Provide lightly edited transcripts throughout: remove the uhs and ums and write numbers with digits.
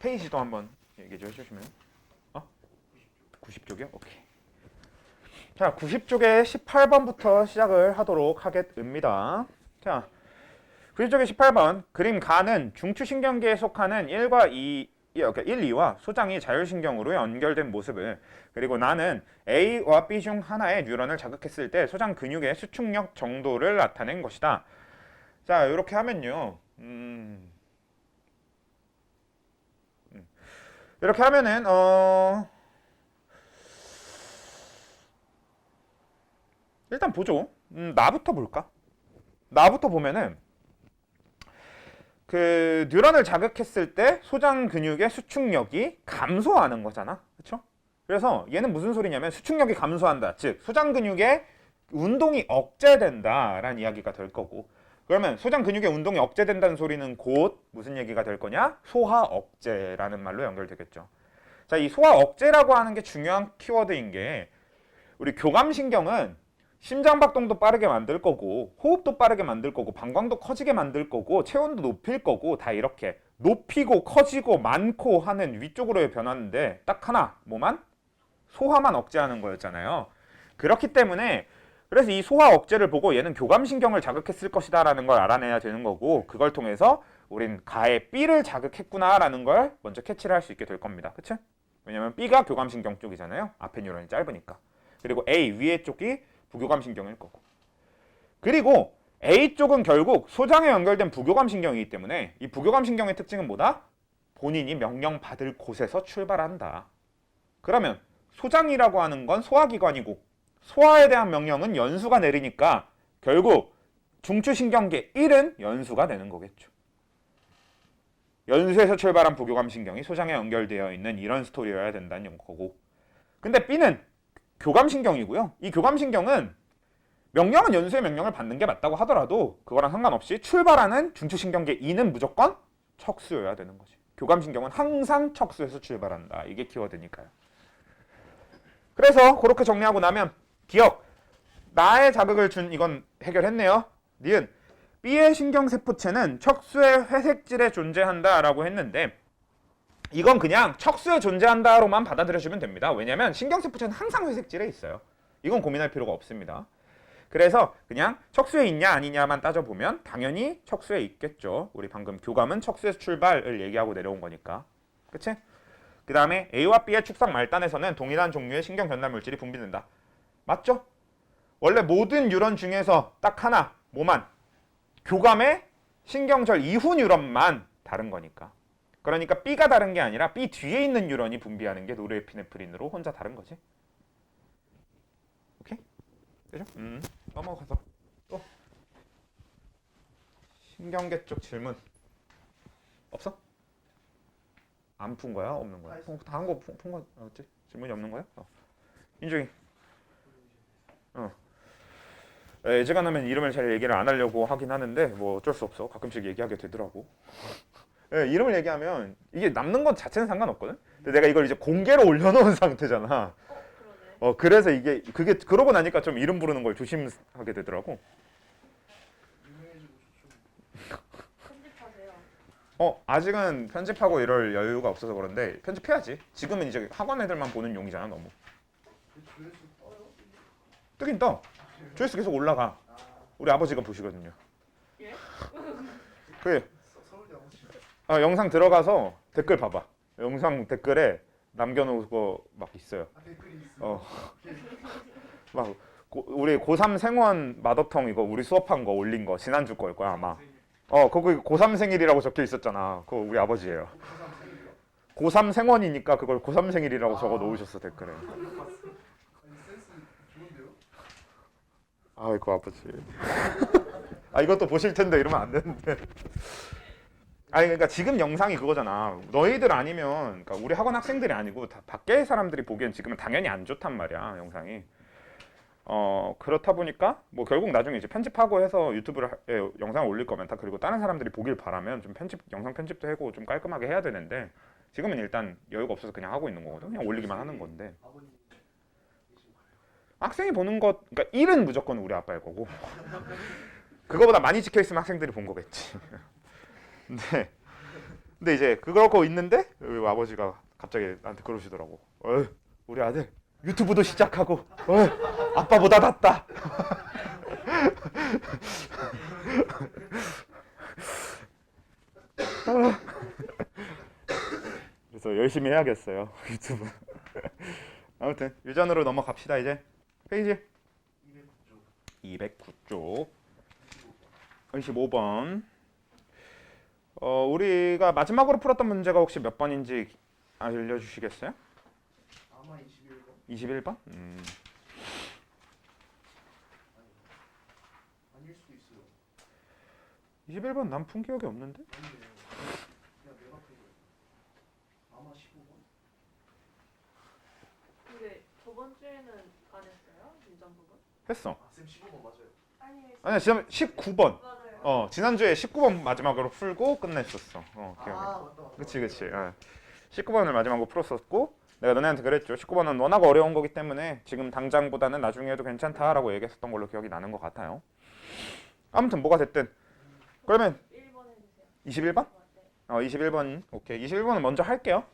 페이지도 한번 얘기 좀 해주시면. 90쪽이요? 오케이. 자, 90쪽에 18번부터 시작을 하도록 하겠습니다. 자, 90쪽에 18번. 그림 가는 중추신경계에 속하는 1과 2, 1, 2와 소장이 자율신경으로 연결된 모습을, 그리고 나는 A와 B 중 하나의 뉴런을 자극했을 때 소장 근육의 수축력 정도를 나타낸 것이다. 자, 이렇게 하면요. 이렇게 하면은 일단 보죠. 나부터 볼까? 나부터 보면은 그 뉴런을 자극했을 때 소장 근육의 수축력이 감소하는 거잖아. 그렇죠? 그래서 얘는 무슨 소리냐면 수축력이 감소한다. 즉 소장 근육의 운동이 억제된다라는 이야기가 될 거고, 그러면 소장 근육의 운동이 억제된다는 소리는 곧 무슨 얘기가 될 거냐? 소화 억제라는 말로 연결되겠죠. 자, 이 소화 억제라고 하는 게 중요한 키워드인 게, 우리 교감신경은 심장박동도 빠르게 만들 거고 호흡도 빠르게 만들 거고 방광도 커지게 만들 거고 체온도 높일 거고, 다 이렇게 높이고 커지고 많고 하는 위쪽으로의 변화인데 딱 하나, 뭐만? 소화만 억제하는 거였잖아요. 그렇기 때문에 그래서 이 소화 억제를 보고 얘는 교감신경을 자극했을 것이다 라는 걸 알아내야 되는 거고, 그걸 통해서 우린 가의 B를 자극했구나 라는 걸 먼저 캐치를 할 수 있게 될 겁니다. 그치? 왜냐면 B가 교감신경 쪽이잖아요. 앞에 뉴런이 짧으니까. 그리고 A 위에 쪽이 부교감신경일 거고, 그리고 A 쪽은 결국 소장에 연결된 부교감신경이기 때문에 이 부교감신경의 특징은 뭐다? 본인이 명령받을 곳에서 출발한다. 그러면 소장이라고 하는 건 소화기관이고 소화에 대한 명령은 연수가 내리니까 결국 중추신경계 1은 연수가 되는 거겠죠. 연수에서 출발한 부교감신경이 소장에 연결되어 있는 이런 스토리여야 된다는 거고, 근데 B는 교감신경이고요. 이 교감신경은 명령은 연수의 명령을 받는 게 맞다고 하더라도 그거랑 상관없이 출발하는 중추신경계 2는 무조건 척수여야 되는 거지. 교감신경은 항상 척수에서 출발한다. 이게 키워드니까요. 그래서 그렇게 정리하고 나면 기억, 나의 자극을 준 이건 해결했네요. 니은 B의 신경세포체는 척수의 회색질에 존재한다라고 했는데 이건 그냥 척수에 존재한다로만 받아들여주면 됩니다. 왜냐하면 신경세포체는 항상 회색질에 있어요. 이건 고민할 필요가 없습니다. 그래서 그냥 척수에 있냐 아니냐만 따져보면 당연히 척수에 있겠죠. 우리 방금 교감은 척수에서 출발을 얘기하고 내려온 거니까. 그치? 그 다음에 A와 B의 축성 말단에서는 동일한 종류의 신경 전달 물질이 분비된다. 맞죠? 원래 모든 뉴런 중에서 딱 하나, 뭐만? 교감의 신경절 이후 뉴런만 다른 거니까. 그러니까 B가 다른 게 아니라 B 뒤에 있는 뉴런이 분비하는 게 노르에피네프린으로 혼자 다른 거지. 오케이? 되죠? 넘어가서 또 신경계 쪽 질문 없어? 안 푼 거야? 없는 거야? 다 한 거 푼 거 어째? 질문이 없는 거야? 인중이. 예지간하면 이름을 잘 얘기를 안 하려고 하긴 하는데 뭐 어쩔 수 없어. 가끔씩 얘기하게 되더라고. 이름을 얘기하면 이게 남는 것 자체는 상관없거든. 근데 내가 이걸 이제 공개로 올려놓은 상태잖아. 그래서 그게 그러고 나니까 좀 이름 부르는 걸 조심하게 되더라고. 편집하세요. 아직은 편집하고 이럴 여유가 없어서 그런데 편집해야지. 지금은 이제 학원 애들만 보는 용이잖아 너무. 뜨긴 떠. 조회수 계속 올라가. 우리 아버지가 보시거든요. 예? 그래. 영상 들어가서 댓글 봐봐. 영상 댓글에 남겨놓은 거 막 있어요. 막 우리 고3 생원 마더텅 이거 우리 수업한 거 올린 거 지난주 거일 거야 아마. 거기 고3 생일이라고 적혀 있었잖아. 그거 우리 아버지예요. 고3 생원이니까 그걸 고3 생일이라고 적어 놓으셨어 댓글에. 아이고 아버지. 이것도 보실 텐데 이러면 안 되는데. 그러니까 지금 영상이 그거잖아. 너희들 아니면, 그러니까 우리 학원 학생들이 아니고 다 밖에 사람들이 보기엔 지금은 당연히 안 좋단 말이야 영상이. 그렇다 보니까 뭐 결국 나중에 이제 편집하고 해서 유튜브에 영상을 올릴 거면 다 그리고 다른 사람들이 보길 바라면 좀 영상 편집도 하고 좀 깔끔하게 해야 되는데 지금은 일단 여유가 없어서 그냥 하고 있는 거거든. 그냥 올리기만 하는 건데. 학생이 보는 것, 그러니까 1은 무조건 우리 아빠일 거고 그거보다 많이 찍혀있으면 학생들이 본 거겠지. 근데 근데 이제 그러고 있는데 우리 아버지가 갑자기 나한테 그러시더라고. 우리 아들 유튜브도 시작하고 아빠보다 낫다. 그래서 열심히 해야겠어요 유튜브. 아무튼 유전으로 넘어갑시다. 이제 페이지 209쪽 25번. 우리가 마지막으로 풀었던 문제가 혹시 몇 번인지 알려주시겠어요? 아마 21번. 21번? 아닐 수도 있어요. 21번 난 푼 기억이 없는데? 아니에요. 그냥 내가 그거. 아마 15번. 근데 저번 주에는 안 했어요? 유전 부분? 했어. 아, 쌤 15번 맞아요. 아니 지난 19번. 맞아요. 지난주에 19번 마지막으로 풀고 끝냈었어. 기억해. 맞다. 그치. 19번을 마지막으로 풀었었고 내가 너네한테 그랬죠. 19번은 워낙 어려운 거기 때문에 지금 당장보다는 나중에 해도 괜찮다라고 얘기했었던 걸로 기억이 나는 것 같아요. 아무튼 뭐가 됐든 그러면 1번 해주세요. 21번? 21번. 오케이. 21번은 먼저 할게요.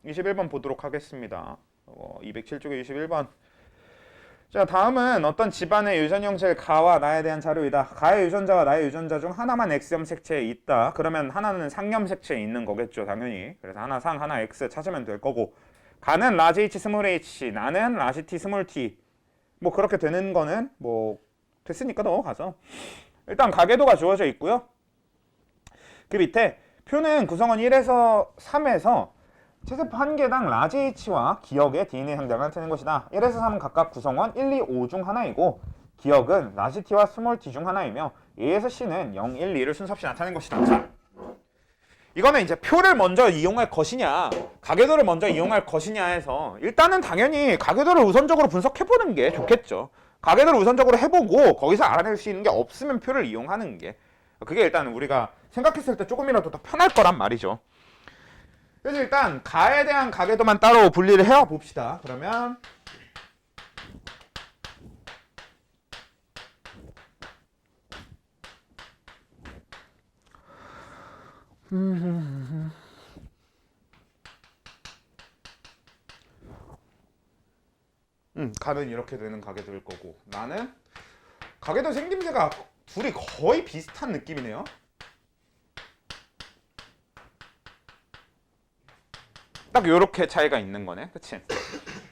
21번 보도록 하겠습니다. 207쪽에 21번. 자, 다음은 어떤 집안의 유전 형질 가와 나에 대한 자료이다. 가의 유전자와 나의 유전자 중 하나만 X염 색체에 있다. 그러면 하나는 상염 색체에 있는 거겠죠, 당연히. 그래서 하나 상, 하나 X 찾으면 될 거고. 가는 라지 H 스몰 H, 나는 라지 T 스몰 T. 뭐 그렇게 되는 거는 뭐 됐으니까 넘어가죠. 일단 가계도가 주어져 있고요. 그 밑에 표는 구성원 1에서 3에서 채세포 한 개당 라지 H와 기억의 DNA 상당을 나타내는 것이다. 1에서 3은 각각 구성원 1, 2, 5 중 하나이고 기억은 라지 T와 스몰 t 중 하나이며 A에서 C는 0, 1, 2를 순서 없이 나타내는 것이다. 자, 이거는 이제 표를 먼저 이용할 것이냐 가계도를 먼저 이용할 것이냐 해서 일단은 당연히 가계도를 우선적으로 분석해보는 게 좋겠죠. 가계도를 우선적으로 해보고 거기서 알아낼 수 있는 게 없으면 표를 이용하는 게 그게 일단 우리가 생각했을 때 조금이라도 더 편할 거란 말이죠. 그래서 일단 가에 대한 가계도만 따로 분리를 해 봅시다. 그러면 가는 이렇게 되는 가계도일 거고 나는 가계도 생김새가 둘이 거의 비슷한 느낌이네요. 딱 요렇게 차이가 있는 거네. 그치?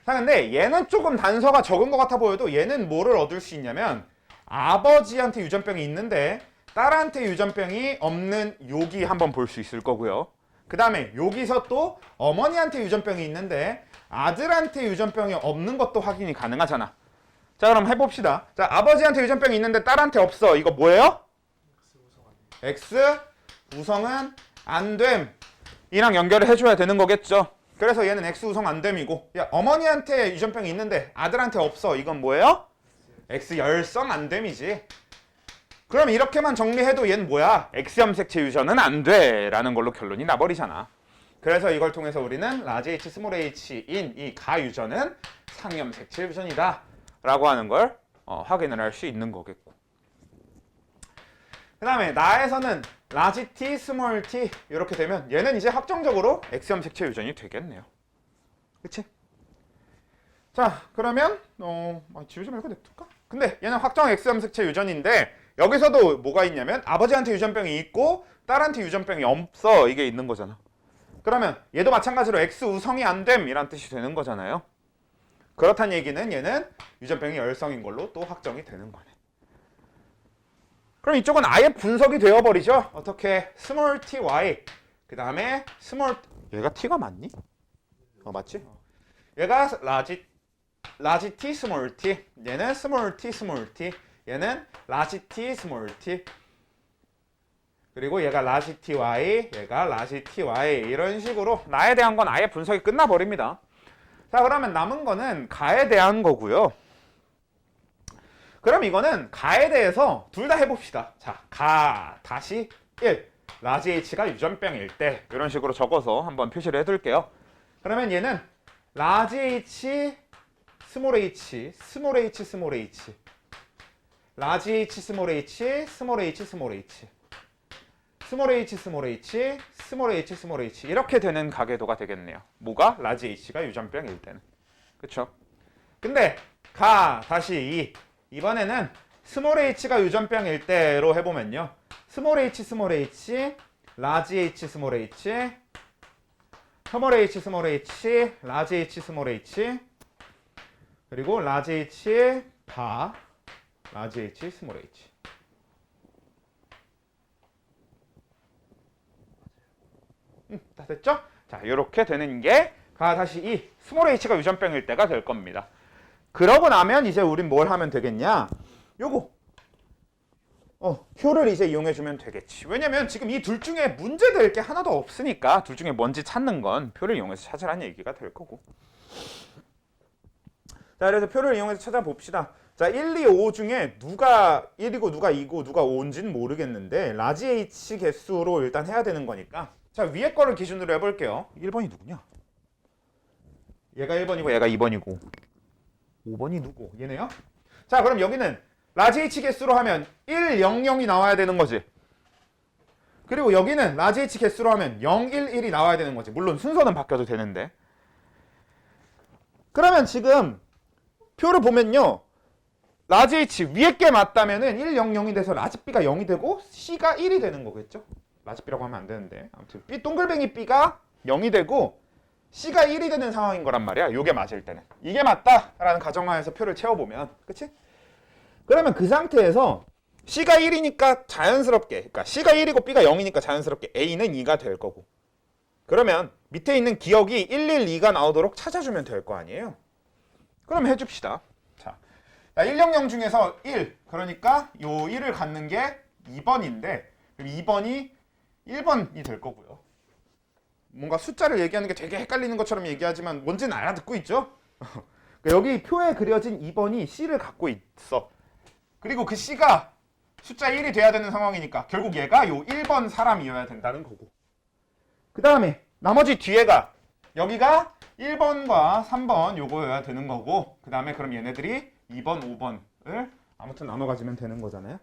자, 근데 얘는 조금 단서가 적은 것 같아 보여도 얘는 뭐를 얻을 수 있냐면 아버지한테 유전병이 있는데 딸한테 유전병이 없는 여기 한번 볼 수 있을 거고요. 그 다음에 여기서 또 어머니한테 유전병이 있는데 아들한테 유전병이 없는 것도 확인이 가능하잖아. 자, 그럼 해봅시다. 자, 아버지한테 유전병이 있는데 딸한테 없어. 이거 뭐예요? X 우성은 안 됨. 이랑 연결을 해줘야 되는 거겠죠. 그래서 얘는 X 우성 안 됨이고, 야, 어머니한테 유전병이 있는데 아들한테 없어. 이건 뭐예요? X 열성 안 됨이지. 그럼 이렇게만 정리해도 얘는 뭐야? X염 색체 유전은 안 돼. 라는 걸로 결론이 나버리잖아. 그래서 이걸 통해서 우리는 라지 H 스몰 H인 이 가 유전은 상염 색체 유전이다. 라고 하는 걸 확인을 할 수 있는 거겠고. 그 다음에 나에서는 라지 T, 스몰 t 이렇게 되면 얘는 이제 확정적으로 X염 색체 유전이 되겠네요. 그치? 자, 그러면 지우지 말고 냅둘까? 근데 얘는 확정 X염 색체 유전인데 여기서도 뭐가 있냐면 아버지한테 유전병이 있고 딸한테 유전병이 없어. 이게 있는 거잖아. 그러면 얘도 마찬가지로 X 우성이 안 됨 이란 뜻이 되는 거잖아요. 그렇다는 얘기는 얘는 유전병이 열성인 걸로 또 확정이 되는 거네. 그럼 이쪽은 아예 분석이 되어버리죠. 어떻게? 스몰 ty 그 다음에 스몰 얘가 t가 맞니? 맞지? 얘가 라지 t 스몰 t 얘는 스몰 t 스몰 t 얘는 라지 t 스몰 t 그리고 얘가 라지 ty 얘가 라지 ty 이런 식으로 나에 대한 건 아예 분석이 끝나버립니다. 자, 그러면 남은 거는 가에 대한 거고요. 그럼 이거는 가에 대해서 둘 다 해봅시다. 자, 가 다시 1 라지 H가 유전병일 때 이런 식으로 적어서 한번 표시를 해둘게요. 그러면 얘는 라지 H 스몰 H 스몰 H 스몰 H 라지 H 스몰 H 스몰 H 스몰 H 스몰 H 스몰 H 스몰 h, 스몰 h 이렇게 되는 가계도가 되겠네요. 뭐가? 라지 h가 유전병일 때는. 그쵸? 근데 다시 이번에는 스몰 h가 유전병일 때로 해보면요. 스몰 h, 스몰 h, 라지 h, 스몰 h, 스몰 h, 스몰 h, 라지 h, 스몰 h, 그리고 라지 h, 라지 h, 스몰 h. 다 됐죠? 자, 이렇게 되는 게 다시 이 스몰 h가 유전병일 때가 될 겁니다. 그러고 나면 이제 우린 뭘 하면 되겠냐? 요거 표를 이제 이용해 주면 되겠지. 왜냐면 지금 이 둘 중에 문제될 게 하나도 없으니까 둘 중에 뭔지 찾는 건 표를 이용해서 찾으라는 얘기가 될 거고. 자, 그래서 표를 이용해서 찾아봅시다. 자, 1, 2, 5 중에 누가 1이고 누가 2고 누가 5인지는 모르겠는데 라지 h 개수로 일단 해야 되는 거니까. 자, 위에 거를 기준으로 해볼게요. 1번이 누구냐? 얘가 1번이고 얘가 2번이고 5번이 누구? 얘네요? 자, 그럼 여기는 라지 h 개수로 하면 1, 0, 0이 나와야 되는 거지. 그리고 여기는 라지 h 개수로 하면 0, 1, 1이 나와야 되는 거지. 물론 순서는 바뀌어도 되는데. 그러면 지금 표를 보면요. 라지 h 위에 게 맞다면은 1, 0, 0이 돼서 라지 b가 0이 되고 c가 1이 되는 거겠죠? 라지 b라고 하면 안 되는데. 아무튼 b 동글뱅이 b가 0이 되고 c가 1이 되는 상황인 거란 말이야. 요게 맞을 때는. 이게 맞다라는 가정하에서 표를 채워보면. 그치? 그러면 그 상태에서 c가 1이니까 자연스럽게, 그러니까 c가 1이고 b가 0이니까 자연스럽게 a는 2가 될 거고. 그러면 밑에 있는 기억이 112가 나오도록 찾아주면 될 거 아니에요? 그럼 해줍시다. 자, 100 중에서 1, 그러니까 요 1을 갖는 게 2번인데 2번이 1번이 될 거고요. 뭔가 숫자를 얘기하는 게 되게 헷갈리는 것처럼 얘기하지만 뭔지는 알아듣고 있죠? 여기 표에 그려진 2번이 C를 갖고 있어. 그리고 그 C가 숫자 1이 돼야 되는 상황이니까 결국 얘가 요 1번 사람이어야 된다는 거고. 그 다음에 나머지 뒤에가 여기가 1번과 3번 요거여야 되는 거고, 그 다음에 그럼 얘네들이 2번, 5번을 아무튼 나눠 가지면 되는 거잖아요.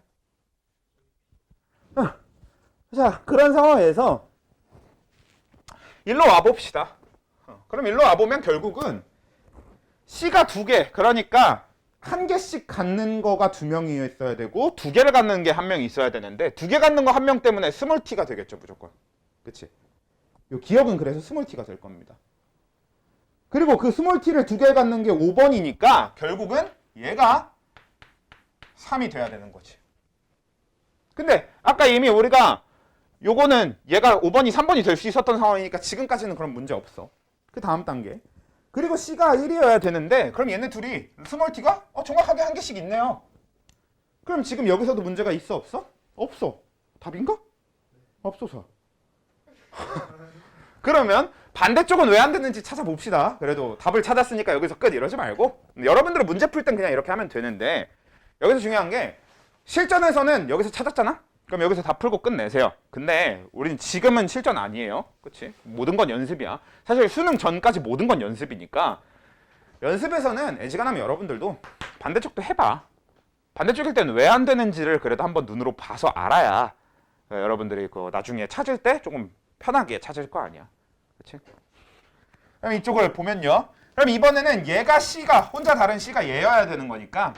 자, 그런 상황에서 일로 와봅시다. 그럼 일로 와보면 결국은 C가 2개, 그러니까 한 개씩 갖는 거가 2명이 있어야 되고 2개를 갖는 게 1명이 있어야 되는데 2개 갖는 거 1명 때문에 스몰 t가 되겠죠, 무조건. 그치? 요 기억은 그래서 스몰 t가 될 겁니다. 그리고 그 스몰 t를 2개 갖는 게 5번이니까 결국은 얘가 3이 돼야 되는 거지. 근데 아까 이미 우리가 요거는 얘가 5번이 3번이 될 수 있었던 상황이니까 지금까지는 그런 문제 없어. 그 다음 단계. 그리고 C가 1이어야 되는데 그럼 얘네 둘이 스몰 t가 정확하게 한 개씩 있네요. 그럼 지금 여기서도 문제가 있어, 없어? 없어. 답인가? 없어서. 그러면 반대쪽은 왜 안 되는지 찾아봅시다. 그래도 답을 찾았으니까 여기서 끝 이러지 말고 여러분들은 문제 풀 땐 그냥 이렇게 하면 되는데 여기서 중요한 게 실전에서는 여기서 찾았잖아? 그럼 여기서 다 풀고 끝내세요. 근데 우리는 지금은 실전 아니에요. 그치? 모든 건 연습이야. 사실 수능 전까지 모든 건 연습이니까 연습에서는 애지간하면 여러분들도 반대쪽도 해봐. 반대쪽일 때는 왜 안 되는지를 그래도 한번 눈으로 봐서 알아야 여러분들이 그 나중에 찾을 때 조금 편하게 찾을 거 아니야. 그치? 그럼 이쪽을 보면요. 그럼 이번에는 얘가 C가 혼자 다른 C가 얘여야 되는 거니까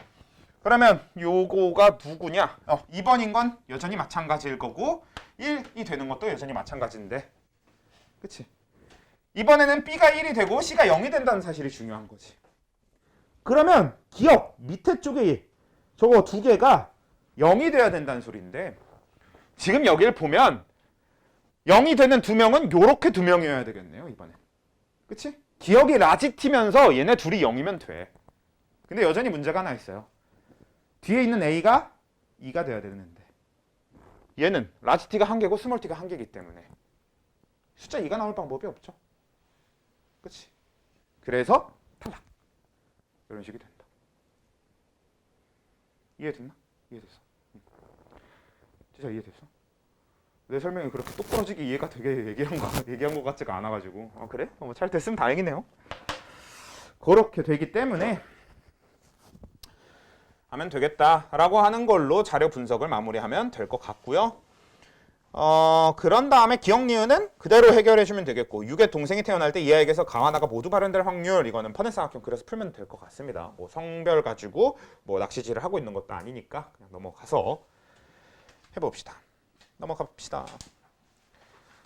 그러면 요거가 누구냐? 2번인 건 여전히 마찬가지일 거고 1이 되는 것도 여전히 마찬가지인데 그치? 이번에는 B가 1이 되고 C가 0이 된다는 사실이 중요한 거지. 그러면 기억 밑에 쪽에 저거 2개가 0이 돼야 된다는 소리인데 지금 여기를 보면 0이 되는 2명은 요렇게 2명이어야 되겠네요, 이번에. 그치? 기억이 라지 t면서 얘네 둘이 0이면 돼. 근데 여전히 문제가 하나 있어요. 뒤에 있는 A가 2가 돼야 되는데 얘는 라지 t가 1개고 스몰 t가 1개이기 때문에 숫자 2가 나올 방법이 없죠. 그치? 그래서 탈락. 이런 식이 된다. 이해됐나? 이해됐어. 진짜 이해됐어? 내 설명이 그렇게 똑부러지게 이해가 되게 얘기한 것 같지가 않아가지고 그래? 잘 됐으면 다행이네요. 그렇게 되기 때문에 하면 되겠다라고 하는 걸로 자료 분석을 마무리하면 될 것 같고요. 그런 다음에 기억 니은은 그대로 해결해 주면 되겠고 6의 동생이 태어날 때 이 아이에게서 가와 나가 모두 발현될 확률 이거는 퍼넥삼각형 그래서 풀면 될 것 같습니다. 뭐 성별 가지고 뭐 낚시질을 하고 있는 것도 아니니까 그냥 넘어가서 해봅시다. 넘어가 봅시다.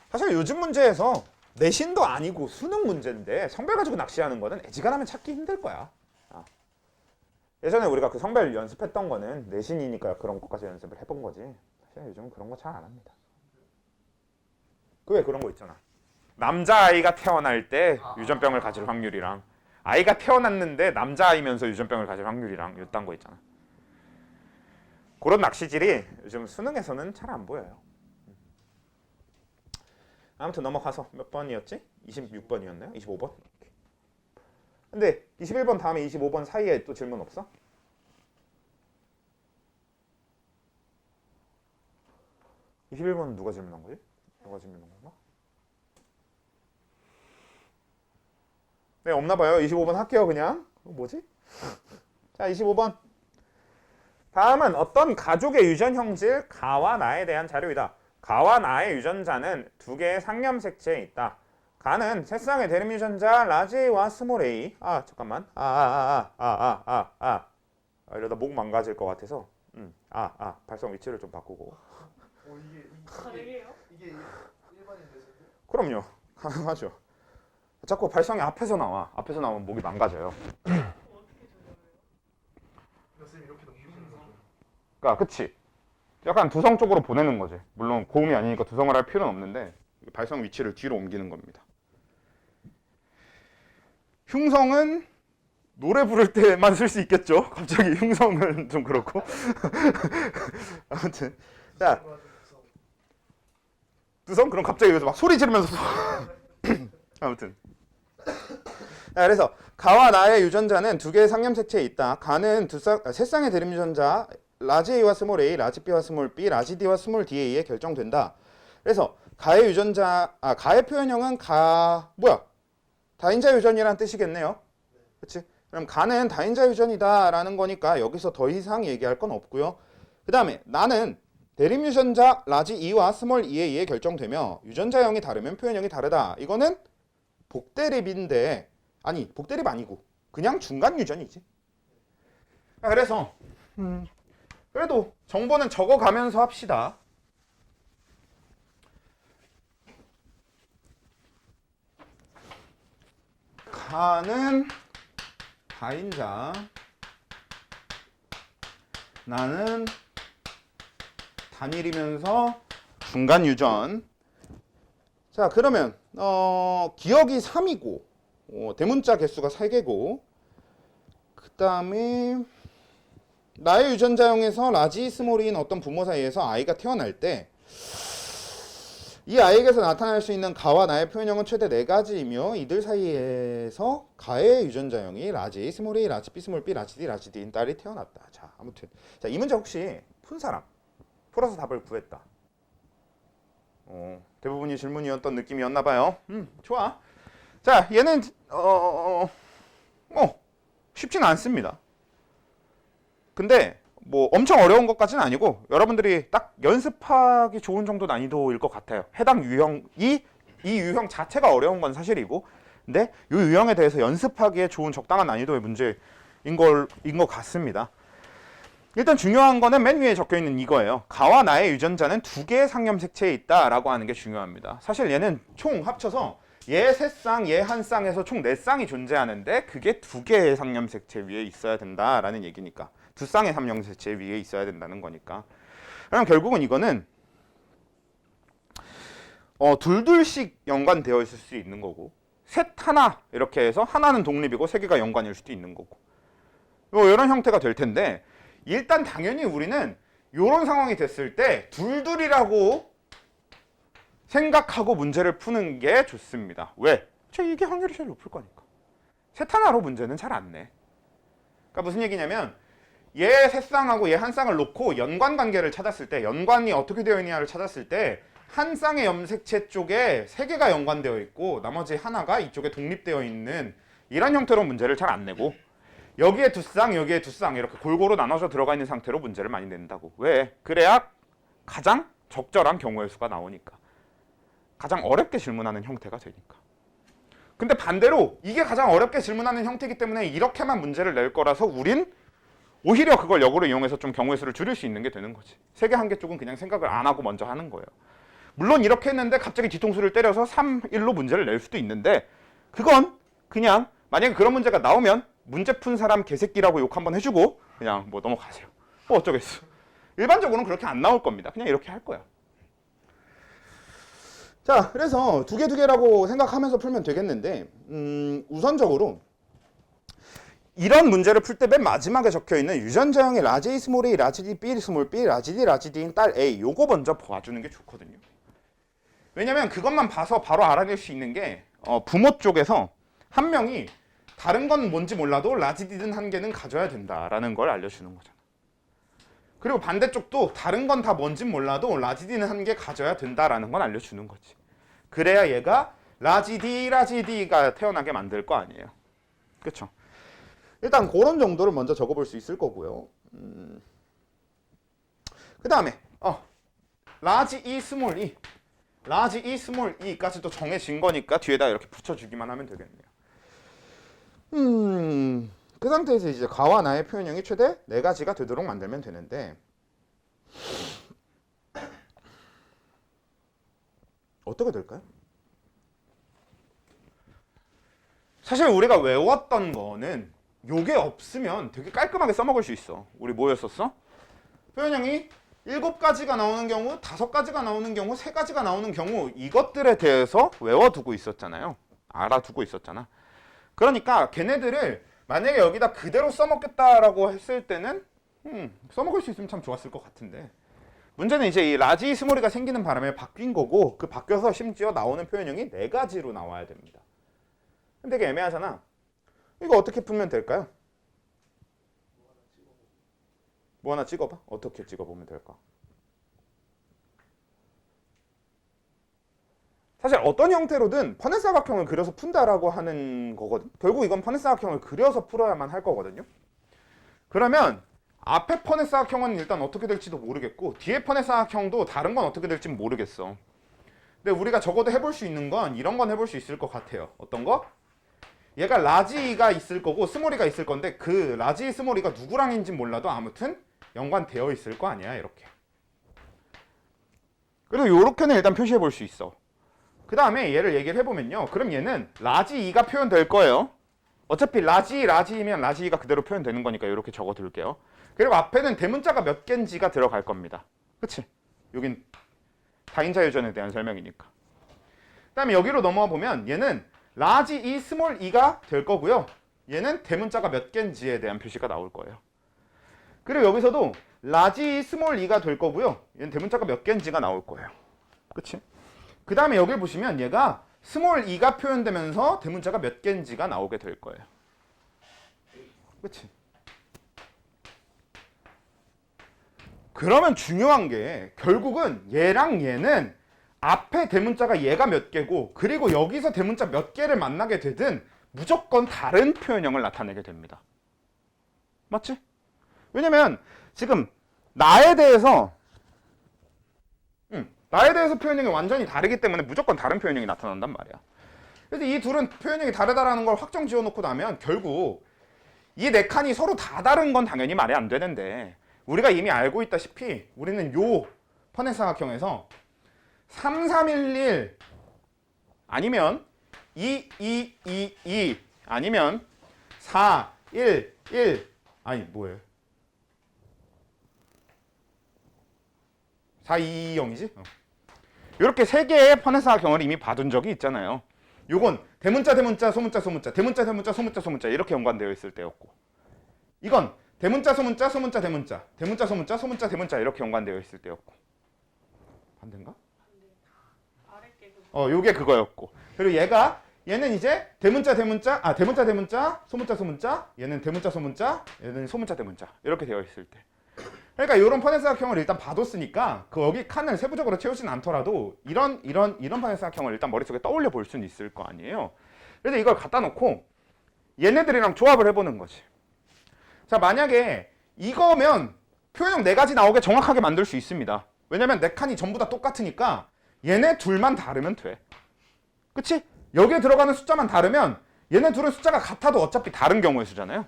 사실 요즘 문제에서 내신도 아니고 수능 문제인데 성별 가지고 낚시하는 거는 애지간하면 찾기 힘들 거야. 예전에 우리가 그 성별 연습했던 거는 내신이니까 그런 것까지 연습을 해본 거지. 사실 요즘은 그런 거 잘 안 합니다. 그 왜 그런 거 있잖아. 남자아이가 태어날 때 유전병을 가질 확률이랑 아이가 태어났는데 남자아이면서 유전병을 가질 확률이랑 이딴 거 있잖아. 그런 낚시질이 요즘 수능에서는 잘 안 보여요. 아무튼 넘어가서 몇 번이었지? 26번이었나요? 25번? 근데 21번 다음에 25번 사이에 또 질문 없어? (21번은) 누가 질문한 거지? 누가 질문한 건가? 네, 없나 봐요. 25번 할게요, 그냥. 뭐지? 자, 25번. 다음은 어떤 가족의 유전 형질 가와 나에 대한 자료이다. 가와 나의 유전자는 두 개의 상념 색채에 있다. 가는 세쌍의 대립 유전자 라지 A와 스몰 a. 잠깐만. 이러다 목 망가질 것 같아서. 발성 위치를 좀 바꾸고. 가능해요? 이게 일반인 대신데? 그럼요. 가능하죠. 자꾸 발성이 앞에서 나와. 앞에서 나오면 목이 망가져요. 어떻게 조절해요? 선생님 이렇게 넘기시는 거죠? 그러니까 그치. 약간 두성 쪽으로 보내는 거지. 물론 고음이 아니니까 두성을 할 필요는 없는데 발성 위치를 뒤로 옮기는 겁니다. 흉성은 노래 부를 때만 쓸 수 있겠죠. 갑자기 흉성은 좀 그렇고. 아무튼 자 두성 그럼 갑자기 여기서 막 소리 지르면서 아무튼 자, 그래서 가와 나의 유전자는 두 개의 상념 색채에 있다. 가는 세 쌍의 대립 유전자 라지 A와 스몰 a, 라지 B와 스몰 b, 라지 D와 스몰 da에 결정된다. 그래서 가의 유전자 가의 표현형은 다인자 유전이라는 뜻이겠네요. 그렇지? 그럼 가는 다인자 유전이다라는 거니까 여기서 더 이상 얘기할 건 없고요. 그 다음에 나는 대립 유전자 라지 E와 스몰 e에 의해 결정되며 유전자형이 다르면 표현형이 다르다. 이거는 복대립인데 복대립 아니고 그냥 중간 유전이지. 그래서 그래도 정보는 적어가면서 합시다. 가는 다인자, 나는 단일이면서 중간 유전. 자, 그러면 기억이 3이고 대문자 개수가 3개고 그 다음에 나의 유전자형에서 라지 스몰인 어떤 부모 사이에서 아이가 태어날 때 이 아이에게서 나타날 수 있는 가와 나의 표현형은 최대 4가지이며 이들 사이에서 가의 유전자형이 라지 A, 스몰 a, 라지 B, 스몰 b, 라지 D, 라지 D인 딸이 태어났다. 자, 아무튼 자, 이 문제 혹시 푼 사람 풀어서 답을 구했다. 대부분이 질문이었던 느낌이었나 봐요. 좋아. 자, 얘는 쉽진 않습니다. 근데 뭐 엄청 어려운 것까지는 아니고 여러분들이 딱 연습하기 좋은 정도 난이도일 것 같아요. 해당 유형이 이 유형 자체가 어려운 건 사실이고, 근데 이 유형에 대해서 연습하기에 좋은 적당한 난이도의 문제인 것 같습니다. 일단 중요한 거는 맨 위에 적혀 있는 이거예요. 가와 나의 유전자는 두 개의 상념 색채에 있다라고 하는 게 중요합니다. 사실 얘는 총 합쳐서 얘 3쌍, 얘 1쌍에서 총 4쌍이 존재하는데 그게 두 개의 상념 색채 위에 있어야 된다라는 얘기니까. 두 쌍의 상념 색채 위에 있어야 된다는 거니까. 그럼 결국은 이거는 둘둘씩 연관되어 있을 수 있는 거고, 셋 하나 이렇게 해서 하나는 독립이고 세 개가 연관일 수도 있는 거고, 이런 형태가 될 텐데, 일단 당연히 우리는 이런 상황이 됐을 때 둘둘이라고 생각하고 문제를 푸는 게 좋습니다. 왜? 이게 확률이 제일 높을 거니까. 셋 하나로 문제는 잘 안 내. 그러니까 무슨 얘기냐면 얘 3쌍하고 얘 1쌍을 놓고 연관 관계를 찾았을 때, 연관이 어떻게 되어 있냐를 찾았을 때 한 쌍의 염색체 쪽에 3개가 연관되어 있고 나머지 하나가 이쪽에 독립되어 있는 이런 형태로 문제를 잘 안 내고, 여기에 2쌍 여기에 2쌍 이렇게 골고루 나눠져 들어가 있는 상태로 문제를 많이 낸다고. 왜? 그래야 가장 적절한 경우의 수가 나오니까. 가장 어렵게 질문하는 형태가 되니까. 근데 반대로 이게 가장 어렵게 질문하는 형태이기 때문에 이렇게만 문제를 낼 거라서 우린 오히려 그걸 역으로 이용해서 좀 경우의 수를 줄일 수 있는 게 되는 거지. 세 개 한 개 쪽은 그냥 생각을 안 하고 먼저 하는 거예요. 물론 이렇게 했는데 갑자기 뒤통수를 때려서 3, 1로 문제를 낼 수도 있는데 그건 그냥 만약에 그런 문제가 나오면 문제 푼 사람 개새끼라고 욕 한번 해주고 그냥 뭐 넘어가세요. 뭐 어쩌겠어. 일반적으로는 그렇게 안 나올 겁니다. 그냥 이렇게 할 거야. 자, 그래서 두 개라고 생각하면서 풀면 되겠는데 우선적으로 이런 문제를 풀 때 맨 마지막에 적혀있는 유전자형의 라지 A 스몰 A, 라지 D, B 스몰 B, 라지 D, 라지 D인 딸 A 요거 먼저 봐주는 게 좋거든요. 왜냐면 그것만 봐서 바로 알아낼 수 있는 게 부모 쪽에서 한 명이 다른 건 뭔지 몰라도 라지 D든 한 개는 가져야 된다라는 걸 알려주는 거잖아. 그리고 반대쪽도 다른 건 다 뭔진 몰라도 라지 D는 한 개 가져야 된다라는 건 알려주는 거지. 그래야 얘가 라지 D가 태어나게 만들 거 아니에요. 그렇죠? 일단 그런 정도를 먼저 적어볼 수 있을 거고요. 그 다음에 라지 E 스몰 E, 라지 E 스몰 E까지도 정해진 거니까 뒤에다 이렇게 붙여주기만 하면 되겠네요. 그 상태에서 이제 가와 나의 표현형이 최대 4가지가 되도록 만들면 되는데 어떻게 될까요? 사실 우리가 외웠던 거는 요게 없으면 되게 깔끔하게 써먹을 수 있어. 우리 뭐였었어? 표현형이 7가지가 나오는 경우, 5가지가 나오는 경우, 3가지가 나오는 경우 이것들에 대해서 외워두고 있었잖아요. 알아두고 있었잖아. 그러니까 걔네들을 만약에 여기다 그대로 써먹겠다라고 했을 때는 써먹을 수 있으면 참 좋았을 것 같은데 문제는 이제 이 라지 스몰이가 생기는 바람에 바뀐 거고 그 바뀌어서 심지어 나오는 표현형이 4가지로 나와야 됩니다. 근데 되게 애매하잖아. 이거 어떻게 풀면 될까요? 뭐 하나 찍어봐. 어떻게 찍어보면 될까? 사실 어떤 형태로든 퍼넷 사각형을 그려서 푼다라고 하는 거거든. 결국 이건 퍼넷 사각형을 그려서 풀어야만 할 거거든요. 그러면 앞에 퍼넷 사각형은 일단 어떻게 될지도 모르겠고 뒤에 퍼넷 사각형도 다른 건 어떻게 될지 모르겠어. 근데 우리가 적어도 해볼 수 있는 건 이런 건 해볼 수 있을 것 같아요. 어떤 거? 얘가 라지가 있을 거고 스몰이가 있을 건데 그 라지 스몰이가 누구랑인지 몰라도 아무튼 연관되어 있을 거 아니야 이렇게. 그리고 요렇게는 일단 표시해 볼 수 있어. 그 다음에 얘를 얘기를 해보면요. 그럼 얘는 라지 2가 표현될 거예요. 어차피 라지이면 라지 2가 그대로 표현되는 거니까 이렇게 적어둘게요. 그리고 앞에는 대문자가 몇 개인지가 들어갈 겁니다. 그치? 여긴 다인자 유전에 대한 설명이니까. 그 다음에 여기로 넘어와 보면 얘는 라지 E 스몰 E가 될 거고요. 얘는 대문자가 몇 개인지에 대한 표시가 나올 거예요. 그리고 여기서도 라지 E 스몰 E가 될 거고요. 얘는 대문자가 몇 개인지가 나올 거예요. 그치? 그 다음에 여기 보시면 얘가 스몰 E가 표현되면서 대문자가 몇 개인지가 나오게 될 거예요. 그치? 그러면 중요한 게 결국은 얘랑 얘는 앞에 대문자가 얘가 몇 개고 그리고 여기서 대문자 몇 개를 만나게 되든 무조건 다른 표현형을 나타내게 됩니다. 맞지? 왜냐면 지금 나에 대해서 표현형이 완전히 다르기 때문에 무조건 다른 표현형이 나타난단 말이야. 그래서 이 둘은 표현형이 다르다라는 걸 확정 지어놓고 나면 결국 이 4칸이 서로 다 다른 건 당연히 말이 안 되는데 우리가 이미 알고 있다시피 우리는 요 퍼넷 사각형에서 3, 3, 1, 1 아니면 2, 2, 2, 2 아니면 4, 1, 1 아니 뭐예요? 4, 2, 0이지? 이렇게 3개의 퍼넷 사각형을 이미 봐둔 적이 있잖아요. 요건 대문자 대문자 소문자 소문자 대문자 대문자 소문자 소문자 이렇게 연관되어 있을 때였고 이건 대문자 소문자 소문자 대문자 대문자 소문자 소문자 대문자 이렇게 연관되어 있을 때였고 반대인가? 요게 그거였고 그리고 얘는 이제 대문자 대문자 대문자 대문자 소문자 소문자 얘는 대문자 소문자 얘는 소문자 대문자 이렇게 되어 있을 때 그러니까 이런 퍼넷 사각형을 일단 봐뒀으니까 여기 칸을 세부적으로 채우진 않더라도 이런 퍼넷 사각형을 일단 머릿속에 떠올려 볼 수는 있을 거 아니에요. 그래서 이걸 갖다 놓고 얘네들이랑 조합을 해보는 거지. 자 만약에 이거면 표현형 4가지 나오게 정확하게 만들 수 있습니다. 왜냐면 네 칸이 전부 다 똑같으니까 얘네 둘만 다르면 돼. 그치? 여기에 들어가는 숫자만 다르면 얘네 둘은 숫자가 같아도 어차피 다른 경우의 수잖아요.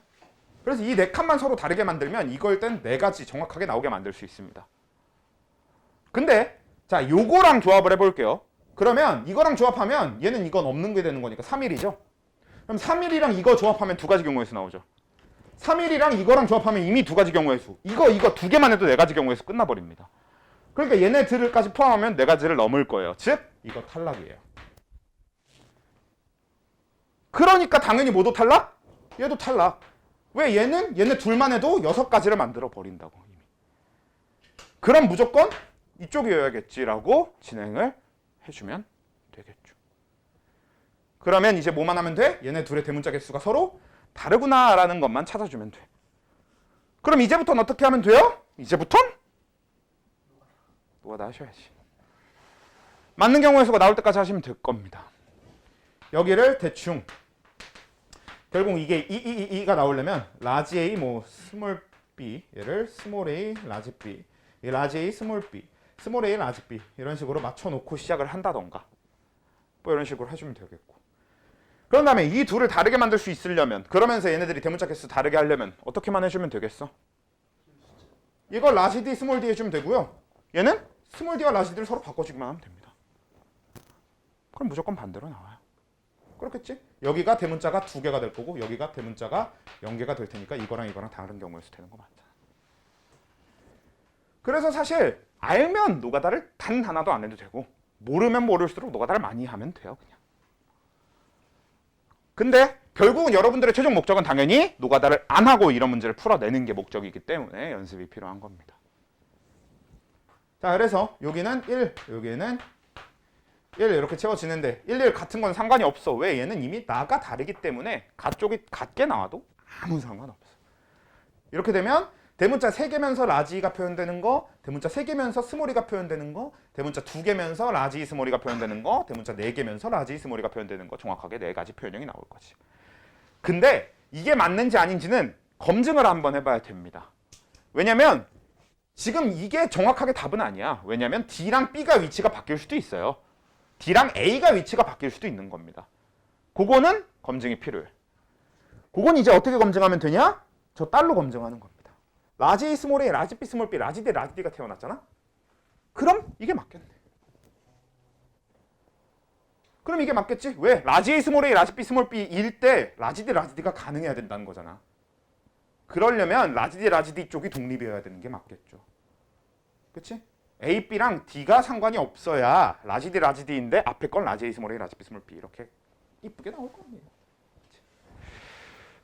그래서 이 네 칸만 서로 다르게 만들면 이걸 땐 네 가지 정확하게 나오게 만들 수 있습니다. 근데 자, 요거랑 조합을 해볼게요. 그러면 이거랑 조합하면 얘는 이건 없는 게 되는 거니까 3일이죠. 그럼 3일이랑 이거 조합하면 두 가지 경우의 수 나오죠. 3일이랑 이거랑 조합하면 이미 두 가지 경우의 수. 이거 두 개만 해도 네 가지 경우의 수 끝나버립니다. 그러니까 얘네들까지 포함하면 네 가지를 넘을 거예요. 즉 이거 탈락이에요. 그러니까 당연히 모두 탈락? 얘도 탈락. 왜? 얘네 둘만 해도 6가지를 만들어 버린다고 이미. 그럼 무조건 이쪽이어야겠지라고 진행을 해주면 되겠죠. 그러면 이제 뭐만 하면 돼? 얘네 둘의 대문자 개수가 서로 다르구나라는 것만 찾아주면 돼. 그럼 이제부터는 어떻게 하면 돼요? 이제부턴 노가다 하셔야지. 맞는 경우의 수가 나올 때까지 하시면 될 겁니다. 여기를 대충 결국 이게 이가 나오려면 라지 A 뭐 스몰 b 얘를 스몰 a 라지 b 이 라지 A 스몰 b 스몰 a 라지 b 이런 식으로 맞춰놓고 시작을 한다던가 뭐 이런 식으로 해주면 되겠고. 그런 다음에 이 둘을 다르게 만들 수 있으려면 그러면서 얘네들이 대문자 개수 다르게 하려면 어떻게만 해주면 되겠어? 이걸 라지 D 스몰 D 해주면 되고요. 얘는 스몰 D와 라지 D를 서로 바꿔주기만 하면 됩니다. 그럼 무조건 반대로 나와요. 그렇겠지? 여기가 대문자가 2개가 될 거고 여기가 대문자가 0개가 될 테니까 이거랑 이거랑 다른 경우의 수 되는 거 맞잖아. 그래서 사실 알면 노가다를 단 하나도 안 해도 되고 모르면 모를수록 노가다를 많이 하면 돼요. 그냥. 근데 결국은 여러분들의 최종 목적은 당연히 노가다를 안 하고 이런 문제를 풀어내는 게 목적이기 때문에 연습이 필요한 겁니다. 자, 그래서 여기는 1, 여기는 1 이렇게 채워지는데 1, 1 같은 건 상관이 없어. 왜? 얘는 이미 나가 다르기 때문에 가쪽이 같게 나와도 아무 상관없어. 이렇게 되면 대문자 3개면서 라지가 표현되는 거, 대문자 3개면서 스몰이가 표현되는 거, 대문자 2개면서 라지 스몰이가 표현되는 거, 대문자 4개면서 라지 스몰이가 표현되는 거 정확하게 4가지 표현형이 나올 거지. 근데 이게 맞는지 아닌지는 검증을 한번 해봐야 됩니다. 왜냐면 지금 이게 정확하게 답은 아니야. 왜냐면 D랑 B가 위치가 바뀔 수도 있어요. D랑 A가 위치가 바뀔 수도 있는 겁니다. 그거는 검증이 필요해. 그건 이제 어떻게 검증하면 되냐? 저 딸로 검증하는 겁니다. 라지 A 스몰 A, 라지 B 스몰 B, 라지 D, 라지 D가 태어났잖아? 그럼 이게 맞겠네. 그럼 이게 맞겠지? 왜? 라지 A 스몰 A, 라지 B 스몰 B일 때 라지 D, 라지 D가 가능해야 된다는 거잖아. 그러려면 라지 D, 라지 D 쪽이 독립이어야 되는 게 맞겠죠. 그치? A, B랑 D가 상관이 없어야 라지 D, 라지 D인데 앞에 건 라지 A 스몰 A, 라지 B 스몰 B 이렇게 이쁘게 나올 거 아니에요.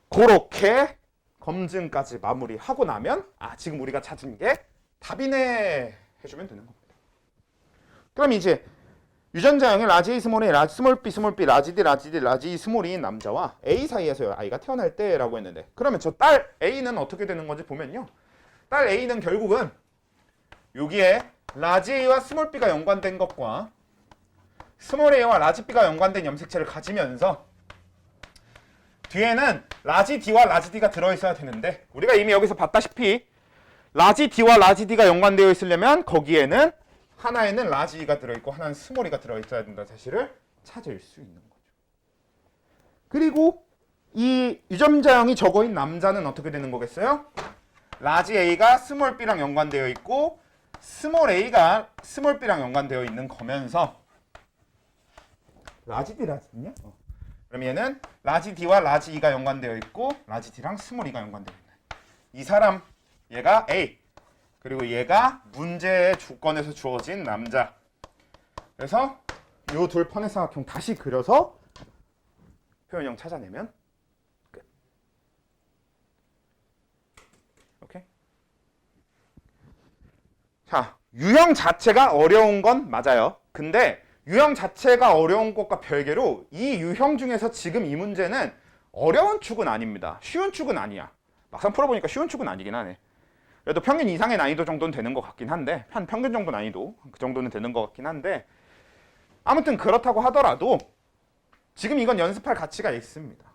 그렇게 검증까지 마무리하고 나면 지금 우리가 찾은 게 답이네 해주면 되는 겁니다. 그럼 이제 유전자형의 라지 A 스몰 A, 라지 스몰 B 스몰 B, 라지 D, 라지 D, 라지 스몰인 남자와 A 사이에서 아이가 태어날 때라고 했는데 그러면 저 딸 A는 어떻게 되는 건지 보면요. 딸 A는 결국은 여기에 라지 A와 스몰 B가 연관된 것과 스몰 A와 라지 B가 연관된 염색체를 가지면서 뒤에는 라지 D와 라지 D가 들어있어야 되는데 우리가 이미 여기서 봤다시피 라지 D와 라지 D가 연관되어 있으려면 거기에는 하나에는 라지 E가 들어있고 하나는 스몰 E가 들어있어야 된다는 사실을 찾을 수 있는 거죠. 그리고 이 유전자형이 저거인 남자는 어떻게 되는 거겠어요? 라지 A가 스몰 B랑 연관되어 있고 스몰 A가 스몰 B랑 연관되어 있는 거면서 라지 D, 라지 D냐? 그럼 얘는 라지 D와 라지 E가 연관되어 있고 라지 D랑 스몰 E가 연관되어 있는 이 사람, 얘가 A 그리고 얘가 문제의 조건에서 주어진 남자. 그래서 요 둘 편의삼각형 다시 그려서 표현형 찾아내면 끝. 오케이? 자, 유형 자체가 어려운 건 맞아요. 근데 유형 자체가 어려운 것과 별개로 이 유형 중에서 지금 이 문제는 어려운 축은 아닙니다. 쉬운 축은 아니야. 막상 풀어보니까 쉬운 축은 아니긴 하네. 그래도 평균 이상의 난이도 정도는 되는 것 같긴 한데 한 평균 정도 난이도 그 정도는 되는 것 같긴 한데 아무튼 그렇다고 하더라도 지금 이건 연습할 가치가 있습니다.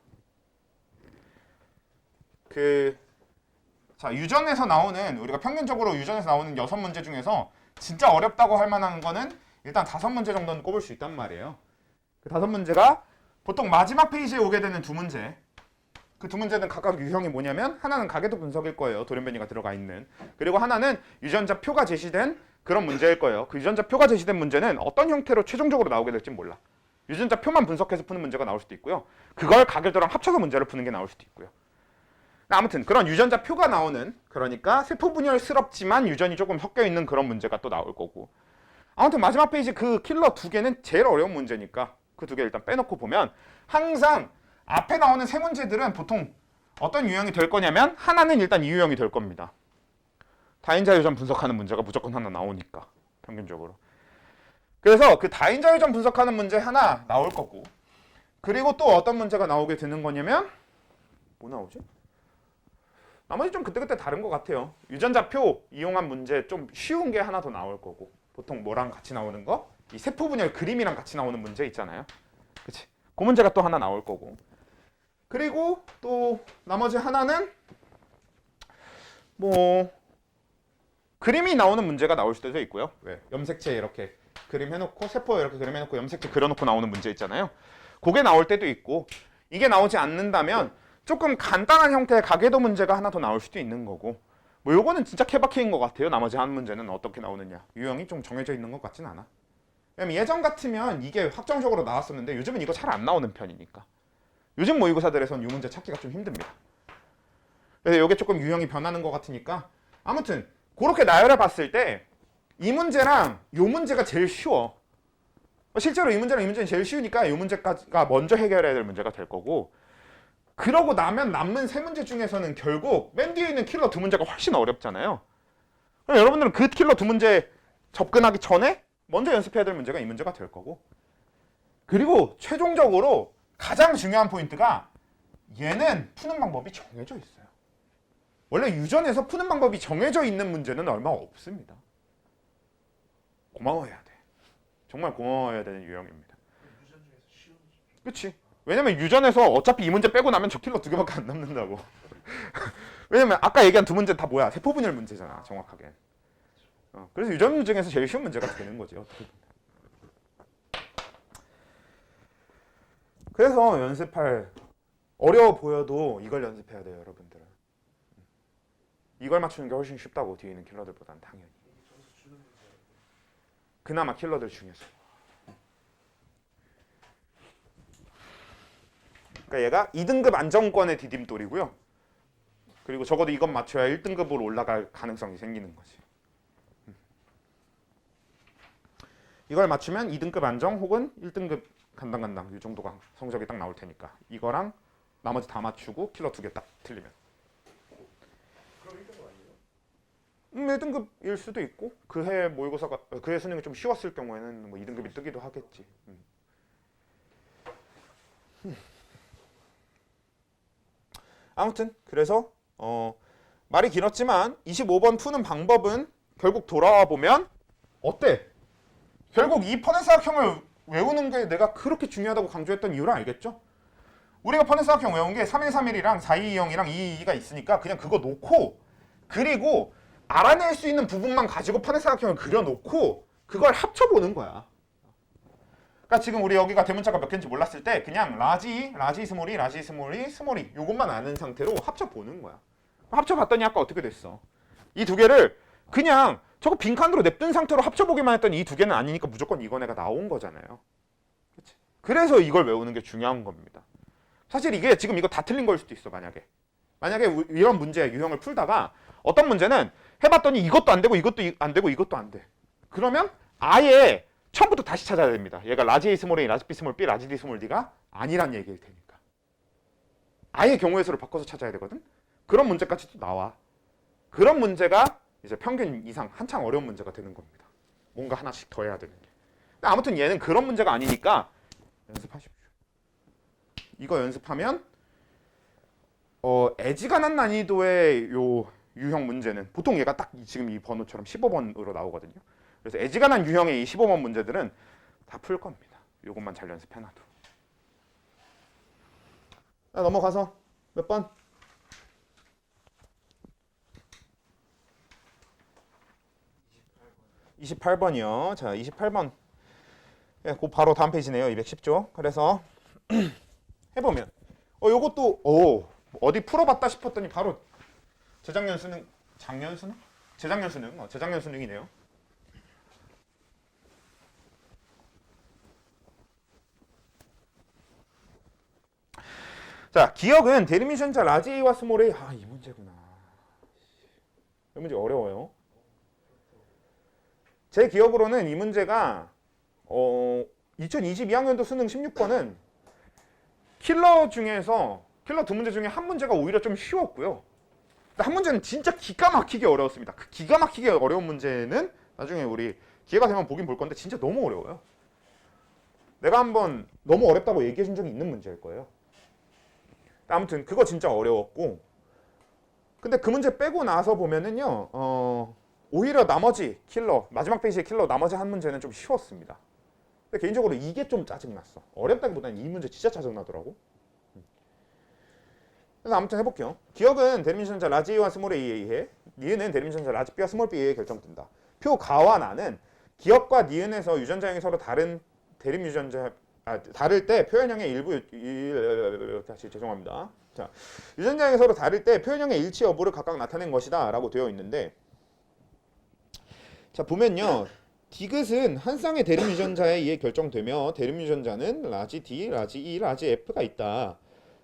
자, 유전에서 나오는 우리가 평균적으로 유전에서 나오는 6문제 중에서 진짜 어렵다고 할 만한 거는 일단 5문제 정도는 꼽을 수 있단 말이에요. 그 5문제가 보통 마지막 페이지에 오게 되는 2문제. 그 2문제는 각각 유형이 뭐냐면 하나는 가계도 분석일 거예요. 돌연변이가 들어가 있는. 그리고 하나는 유전자 표가 제시된 그런 문제일 거예요. 그 유전자 표가 제시된 문제는 어떤 형태로 최종적으로 나오게 될지 몰라. 유전자 표만 분석해서 푸는 문제가 나올 수도 있고요. 그걸 가계도랑 합쳐서 문제를 푸는 게 나올 수도 있고요. 아무튼 그런 유전자 표가 나오는, 그러니까 세포 분열스럽지만 유전이 조금 섞여 있는 그런 문제가 또 나올 거고. 아무튼 마지막 페이지 그 킬러 2개는 제일 어려운 문제니까 그 2개 일단 빼놓고 보면 항상 앞에 나오는 3문제들은 보통 어떤 유형이 될 거냐면 하나는 일단 이 유형이 될 겁니다. 다인자 유전 분석하는 문제가 무조건 하나 나오니까 평균적으로. 그래서 그 다인자 유전 분석하는 문제 하나 나올 거고, 그리고 또 어떤 문제가 나오게 되는 거냐면 뭐 나오지? 나머지 좀 그때그때 다른 것 같아요. 유전자표 이용한 문제 좀 쉬운 게 하나 더 나올 거고, 보통 뭐랑 같이 나오는 거? 이 세포 분열 그림이랑 같이 나오는 문제 있잖아요. 그치? 그 문제가 또 하나 나올 거고, 그리고 또 나머지 하나는 뭐 그림이 나오는 문제가 나올 수도 있고요. 왜? 염색체 이렇게 그림 해놓고 세포 이렇게 그림 해놓고 염색체 그려놓고 나오는 문제 있잖아요. 그게 나올 때도 있고, 이게 나오지 않는다면 조금 간단한 형태의 가계도 문제가 하나 더 나올 수도 있는 거고, 뭐 요거는 진짜 케바케인 것 같아요. 나머지 한 문제는 어떻게 나오느냐, 유형이 좀 정해져 있는 것 같진 않아. 왜냐면 예전 같으면 이게 확정적으로 나왔었는데 요즘은 이거 잘 안 나오는 편이니까 요즘 모의고사들에선 이 문제 찾기가 좀 힘듭니다. 그래서 이게 조금 유형이 변하는 것 같으니까 아무튼 그렇게 나열해 봤을 때 이 문제랑 이 문제가 제일 쉬워. 실제로 이 문제랑 이 문제는 제일 쉬우니까 이 문제가 먼저 해결해야 될 문제가 될 거고, 그러고 나면 남은 3문제 중에서는 결국 맨 뒤에 있는 킬러 2문제가 훨씬 어렵잖아요. 그럼 여러분들은 그 킬러 2문제 접근하기 전에 먼저 연습해야 될 문제가 이 문제가 될 거고, 그리고 최종적으로 가장 중요한 포인트가 얘는 푸는 방법이 정해져 있어요. 원래 유전에서 푸는 방법이 정해져 있는 문제는 얼마 없습니다. 고마워해야 돼. 정말 고마워해야 되는 유형입니다. 유전 중에서 쉬운 그치? 왜냐면 유전에서 어차피 이 문제 빼고 나면 저 킬러 2개밖에 안 남는다고. 왜냐면 아까 얘기한 2문제 다 뭐야? 세포 분열 문제잖아, 정확하게. 그래서 유전 중에서 제일 쉬운 문제가 되는 거지, 어떻게 보면. 그래서 연습할, 어려워 보여도 이걸 연습해야 돼요, 여러분들은. 이걸 맞추는 게 훨씬 쉽다고, 뒤에 있는 킬러들보다는 당연히. 점수 주는 문제. 그나마 킬러들 중에서. 그러니까 얘가 2등급 안정권의 디딤돌이고요. 그리고 적어도 이건 맞춰야 1등급으로 올라갈 가능성이 생기는 거지. 이걸 맞추면 2등급 안정 혹은 1등급 간당간당 이 정도가 성적이 딱 나올 테니까 이거랑 나머지 다 맞추고 킬러 2개 딱 틀리면 그럼 1등급 아니에요? 1등급일 수도 있고, 그 해 모의고사가 그 해 수능이 좀 쉬웠을 경우에는 뭐 2등급이 뜨기도 하겠지. 아무튼 그래서 말이 길었지만 25번 푸는 방법은 결국 돌아와 보면 어때? 결국 이 퍼넷사각형을 외우는 게 내가 그렇게 중요하다고 강조했던 이유를 알겠죠? 우리가 퍼넷사각형 외운 게 3131이랑 4220이랑 222가 있으니까 그냥 그거 놓고, 그리고 알아낼 수 있는 부분만 가지고 퍼넷사각형을 그려놓고 그걸 합쳐보는 거야. 그러니까 지금 우리 여기가 대문자가 몇 개인지 몰랐을 때 그냥 라지 스몰이 요것만 아는 상태로 합쳐보는 거야. 합쳐봤더니 아까 어떻게 됐어? 이 2개를 그냥 저거 빈칸으로 냅둔 상태로 합쳐보기만 했더니 이 2개는 아니니까 무조건 이건 애가 나온 거잖아요. 그치? 그래서 이걸 외우는 게 중요한 겁니다. 사실 이게 지금 이거 다 틀린 걸 수도 있어. 만약에 이런 문제 유형을 풀다가 어떤 문제는 해봤더니 이것도 안 되고 이것도 안 되고 이것도 안 돼. 그러면 아예 처음부터 다시 찾아야 됩니다. 얘가 라지 A 스몰 A, 라지 B 스몰 B, 라지 D 스몰 D가 아니란 얘기일 테니까. 아예 경우의 수를 바꿔서 찾아야 되거든. 그런 문제까지도 나와. 그런 문제가 이제 평균 이상 한창 어려운 문제가 되는 겁니다. 뭔가 하나씩 더 해야 되는 게. 근데 아무튼 얘는 그런 문제가 아니니까 연습하십시오. 이거 연습하면 애지간한 난이도의 요 유형 문제는 보통 얘가 딱 지금 이 번호처럼 15번으로 나오거든요. 그래서 애지간한 유형의 이 15번 문제들은 다 풀 겁니다. 요것만 잘 연습해놔도. 자, 넘어가서 몇 번? 28번. 28번이요. 자, 28번. 예, 그 바로 다음 페이지네요. 210조. 그래서 해보면 요것도 어디 풀어봤다 싶었더니 바로 재작년 수능, 작년 수능? 재작년 수능, 재작년 수능이네요. 자, 기억은 대리미션자 라지 A와 스몰 A. 이 문제구나. 이 문제 어려워요. 제 기억으로는 이 문제가 2022학년도 수능 16번은 킬러 두 문제 중에 한 문제가 오히려 좀 쉬웠고요. 한 문제는 진짜 기가 막히게 어려웠습니다. 그 기가 막히게 어려운 문제는 나중에 우리 기회가 되면 보긴 볼 건데 진짜 너무 어려워요. 내가 한번 너무 어렵다고 얘기해 준 적이 있는 문제일 거예요. 아무튼 그거 진짜 어려웠고, 근데 그 문제 빼고 나서 보면은요, 오히려 나머지 킬러, 마지막 페이지의 킬러 나머지 한 문제는 좀 쉬웠습니다. 근데 개인적으로 이게 좀 짜증났어. 어렵다기보다는 이 문제 진짜 짜증나더라고. 그래서 아무튼 해볼게요. 기억은 대리미션자 라지 A와 스몰 A에 의해 니은은 대리미션자 라지 B와 스몰 B에 의해 결정된다. 표 가와 나는 기억과 니은에서 유전자형이 서로 다른 대립유전자 다를 때 표현형의 다시 죄송합니다. 자, 유전자형이 서로 다를 때 표현형의 일치 여부를 각각 나타낸 것이다라고 되어 있는데, 자 보면요, 디귿은 한 쌍의 대립유전자에 의해 결정되며 대립유전자는 라지 D, 라지 E, 라지 F가 있다.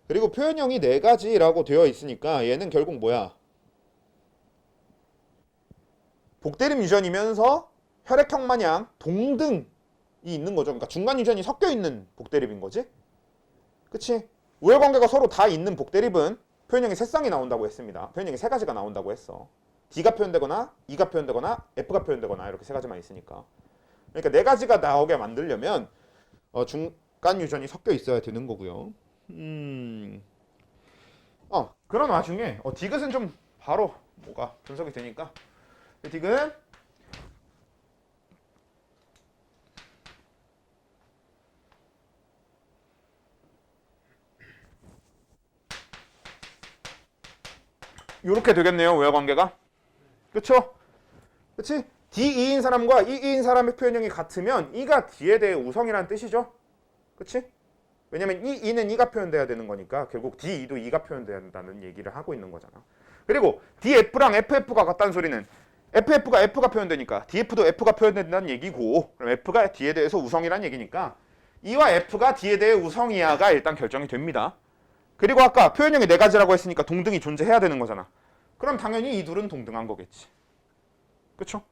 그리고 표현형이 네 가지라고 되어 있으니까 얘는 결국 뭐야? 복대립 유전이면서 혈액형 마냥 동등이 있는 거죠. 그러니까 중간 유전이 섞여 있는 복대립인 거지. 그치? 우열관계가 서로 다 있는 복대립은 표현형이 세 쌍이 나온다고 했습니다. 표현형이 세 가지가 나온다고 했어. D가 표현되거나 E가 표현되거나 F가 표현되거나 이렇게 세 가지만 있으니까. 그러니까 네 가지가 나오게 만들려면 중간 유전이 섞여 있어야 되는 거고요. 그런 와중에 디귿은 좀 바로 뭐가 분석이 되니까 디귿 요렇게 되겠네요. 우열관계가. 그쵸? 그치? D2인 사람과 E2인 사람의 표현형이 같으면 E가 D에 대해 우성이라는 뜻이죠. 그치? 왜냐면 E는 E가 표현돼야 되는 거니까 결국 D2도 E가 표현돼야 된다는 얘기를 하고 있는 거잖아. 그리고 DF랑 FF가 같다는 소리는 FF가 F가 표현되니까 DF도 F가 표현된다는 얘기고, 그럼 F가 D에 대해서 우성이라는 얘기니까 E와 F가 D에 대해 우성이야가 일단 결정이 됩니다. 그리고 아까 표현형이 네 가지라고 했으니까 동등이 존재해야 되는 거잖아. 그럼 당연히 이 둘은 동등한 거겠지. 그쵸?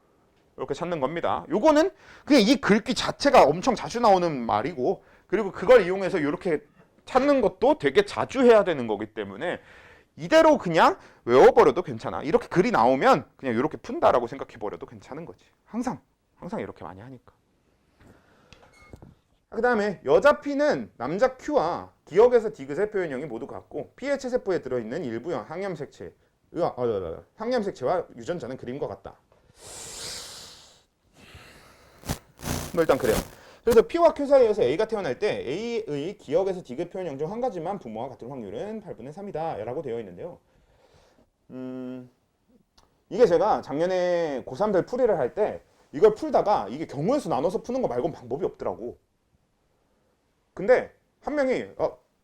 이렇게 찾는 겁니다. 요거는 그냥 이 글귀 자체가 엄청 자주 나오는 말이고, 그리고 그걸 이용해서 이렇게 찾는 것도 되게 자주 해야 되는 거기 때문에 이대로 그냥 외워버려도 괜찮아. 이렇게 글이 나오면 그냥 이렇게 푼다라고 생각해버려도 괜찮은 거지. 항상 이렇게 많이 하니까. 그 다음에 여자 P는 남자 Q와 기억에서 디귿의 표현형이 모두 같고 P의 체세포에 들어있는 일부형 항염색체와 유전자는 그림과 같다. 일단 그래요. 그래서 P와 Q 사이에서 A가 태어날 때 A의 기억에서 디귿 표현형 중 한 가지만 부모와 같은 확률은 8분의 3이다 라고 되어 있는데요. 이게 제가 작년에 고3들 풀이를 할 때 이걸 풀다가 이게 경우의 수 나눠서 푸는 거 말고는 방법이 없더라고. 근데 한 명이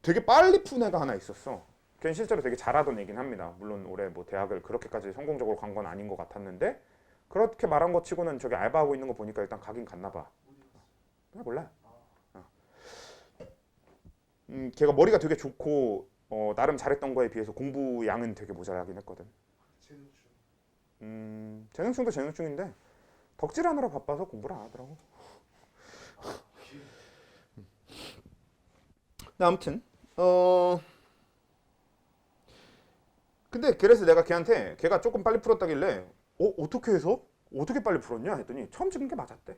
되게 빨리 푼 애가 하나 있었어. 걔는 실제로 되게 잘하던 애긴 합니다. 물론 올해 뭐 대학을 그렇게까지 성공적으로 간 건 아닌 것 같았는데 그렇게 말한 거 치고는 저기 알바하고 있는 거 보니까 일단 가긴 갔나 봐. 몰라. 걔가 머리가 되게 좋고 나름 잘했던 거에 비해서 공부 양은 되게 모자라긴 했거든. 재능충도 재능충인데 덕질하느라 바빠서 공부를 안 하더라고. 아무튼 근데 그래서 내가 걔가 조금 빨리 풀었다길래 어떻게 해서? 어떻게 빨리 풀었냐 했더니 처음 찍은 게 맞았대.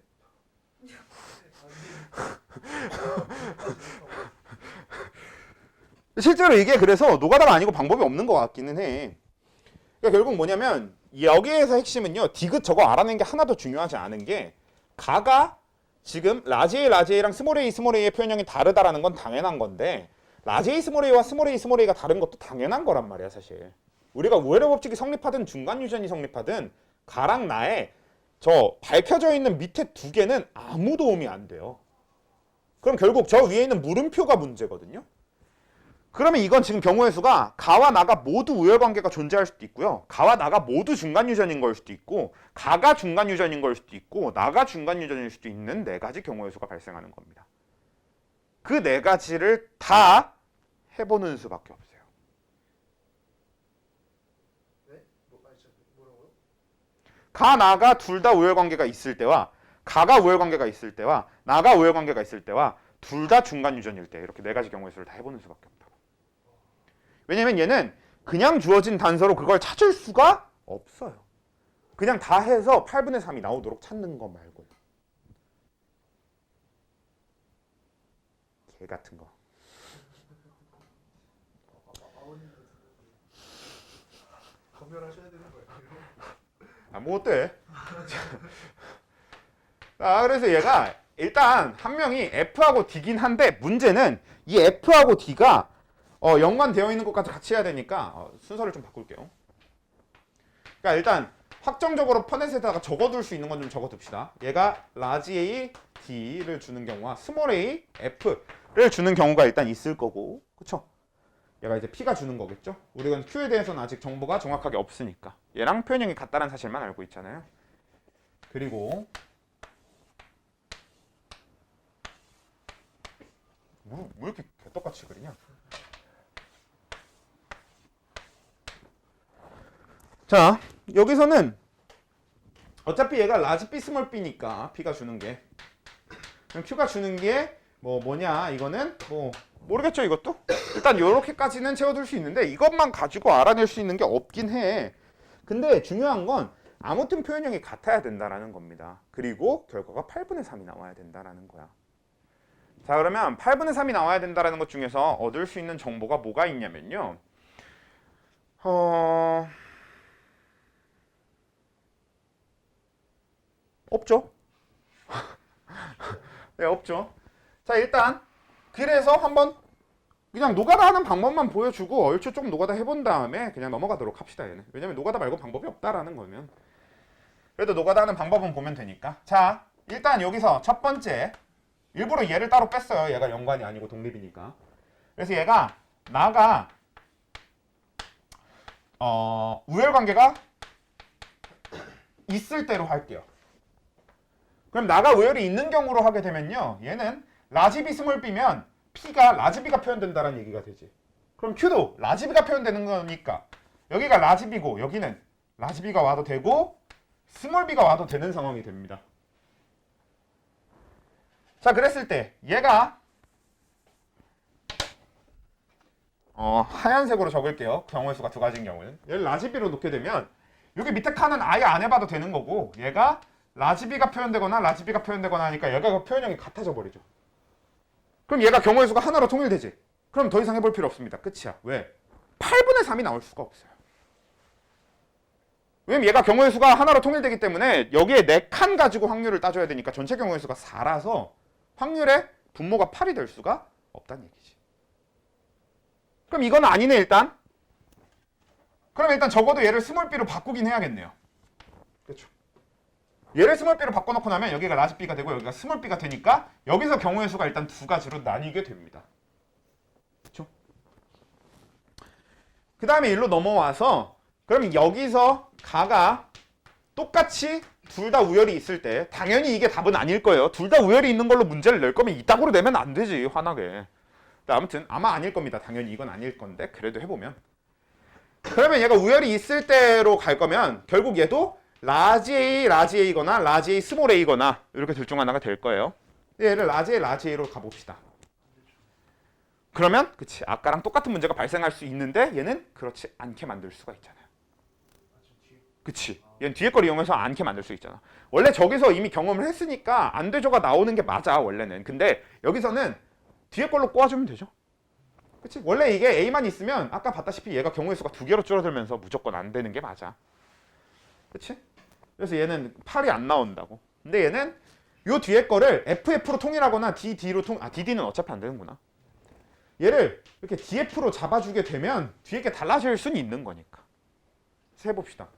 실제로 이게 그래서 노가다가 아니고 방법이 없는 것 같기는 해. 그러니까 결국 뭐냐면 여기에서 핵심은요, 디귿 저거 알아낸 게 하나도 중요하지 않은 게 가가 지금 라지 A랑 스몰 A의 표현형이 다르다라는 건 당연한 건데 라지 A 스몰 A와 스몰 A가 다른 것도 당연한 거란 말이야. 사실 우리가 우열의 법칙이 성립하든 중간 유전이 성립하든 가랑 나의 저 밝혀져 있는 밑에 두 개는 아무 도움이 안 돼요. 그럼 결국 저 위에 있는 물음표가 문제거든요. 그러면 이건 지금 경우의 수가 가와 나가 모두 우열관계가 존재할 수도 있고요. 가와 나가 모두 중간유전인 걸 수도 있고 가가 중간유전인 걸 수도 있고 나가 중간유전일 수도 있는 네 가지 경우의 수가 발생하는 겁니다. 그 네 가지를 다 해보는 수밖에 없어요. 네? 뭐라고요? 가, 나가 둘 다 우열관계가 있을 때와 가가 우열관계가 있을 때와 나가 우열관계가 있을 때와 둘 다 중간유전일 때 이렇게 네 가지 경우의 수를 다 해보는 수밖에 없다고. 왜냐면 얘는 그냥 주어진 단서로 그걸 찾을 수가 없어요. 그냥 다 해서 8분의 3이 나오도록 찾는 거 말고요. 개 같은 거. 아버님 검열하셔야 되는 거예요. 아, 뭐 어때? 아, 그래서 얘가 일단 한 명이 F하고 D긴 한데 문제는 이 F하고 D가 연관되어 있는 것까지 같이 해야 되니까 순서를 좀 바꿀게요. 그러니까 일단 확정적으로 퍼넷에다가 적어둘 수 있는 건 좀 적어둡시다. 얘가 라지 A, D를 주는 경우와 스몰 A, F를 주는 경우가 일단 있을 거고, 그쵸? 얘가 이제 P가 주는 거겠죠? 우리가 Q에 대해서는 아직 정보가 정확하게 없으니까 얘랑 표현형이 같다는 사실만 알고 있잖아요. 그리고 왜 이렇게 개떡같이 그리냐? 자, 여기서는 어차피 얘가 라지 B, 스몰 B니까 B가 주는 게 그럼 Q가 주는 게 뭐냐 이거는 모르겠죠 이것도? 일단 요렇게까지는 채워둘 수 있는데 이것만 가지고 알아낼 수 있는 게 없긴 해. 근데 중요한 건 아무튼 표현형이 같아야 된다라는 겁니다. 그리고 결과가 8분의 3이 나와야 된다라는 거야. 자, 그러면 8분의 3이 나와야 된다라는 것 중에서 얻을 수 있는 정보가 뭐가 있냐면요. 없죠. 네, 없죠. 자, 일단 그래서 한번 그냥 노가다 하는 방법만 보여주고 얼추 좀 노가다 해본 다음에 그냥 넘어가도록 합시다. 얘는. 왜냐면 노가다 말고 방법이 없다라는 거면. 그래도 노가다 하는 방법은 보면 되니까. 자, 일단 여기서 첫 번째 일부러 얘를 따로 뺐어요. 얘가 연관이 아니고 독립이니까. 그래서 얘가 나가 우열관계가 있을 때로 할게요. 그럼 나가 우열이 있는 경우로 하게 되면요. 얘는 라지 B 스몰 B면 P가 라지 B가 표현된다는 얘기가 되지. 그럼 Q도 라지 B가 표현되는 거니까 여기가 라지 B고 여기는 라지 B가 와도 되고 스몰 B가 와도 되는 상황이 됩니다. 자, 그랬을 때 얘가 하얀색으로 적을게요. 경우의 수가 두 가지인 경우는. 얘를 라지 B로 놓게 되면 여기 밑에 칸은 아예 안 해봐도 되는 거고 얘가 라지 B가 표현되거나 라지 B가 표현되거나 하니까 얘가 그 표현형이 같아져 버리죠. 그럼 얘가 경우의 수가 하나로 통일되지. 그럼 더 이상 해볼 필요 없습니다. 끝이야. 왜? 8분의 3이 나올 수가 없어요. 왜냐면 얘가 경우의 수가 하나로 통일되기 때문에 여기에 4칸 가지고 확률을 따져야 되니까 전체 경우의 수가 4라서 확률의 분모가 8이 될 수가 없다는 얘기지. 그럼 이건 아니네 일단. 그럼 일단 적어도 얘를 스몰 B로 바꾸긴 해야겠네요. 그렇죠. 얘를 스몰 B로 바꿔놓고 나면 여기가 라지 B가 되고 여기가 스몰 B가 되니까 여기서 경우의 수가 일단 두 가지로 나뉘게 됩니다. 그렇죠? 그 다음에 일로 넘어와서 그러면 여기서 가가 똑같이 둘 다 우열이 있을 때 당연히 이게 답은 아닐 거예요. 둘 다 우열이 있는 걸로 문제를 낼 거면 이따구로 내면 안 되지 화나게. 아무튼 아마 아닐 겁니다. 당연히 이건 아닐 건데 그래도 해보면 그러면 얘가 우열이 있을 때로 갈 거면 결국 얘도 라지 A, 라지 A거나 라지 A, 스몰 A거나 이렇게 둘 중 하나가 될 거예요. 얘를 라지 A, 라지 A로 가봅시다. 그러면 그치 아까랑 똑같은 문제가 발생할 수 있는데 얘는 그렇지 않게 만들 수가 있잖아요. 그치 얘는 뒤에 걸 이용해서 않게 만들 수 있잖아. 원래 저기서 이미 경험을 했으니까 안 되죠가 나오는 게 맞아 원래는. 근데 여기서는 뒤에 걸로 꼬아주면 되죠. 그치 원래 이게 A만 있으면 아까 봤다시피 얘가 경우의 수가 2개로 줄어들면서 무조건 안 되는 게 맞아. 그치? 그래서 얘는 8이 안 나온다고. 근데 얘는 요 뒤에 거를 FF로 통일하거나 DD로 DD는 어차피 안 되는구나. 얘를 이렇게 DF로 잡아주게 되면 뒤에 게 달라질 수는 있는 거니까. 그래서 해봅시다.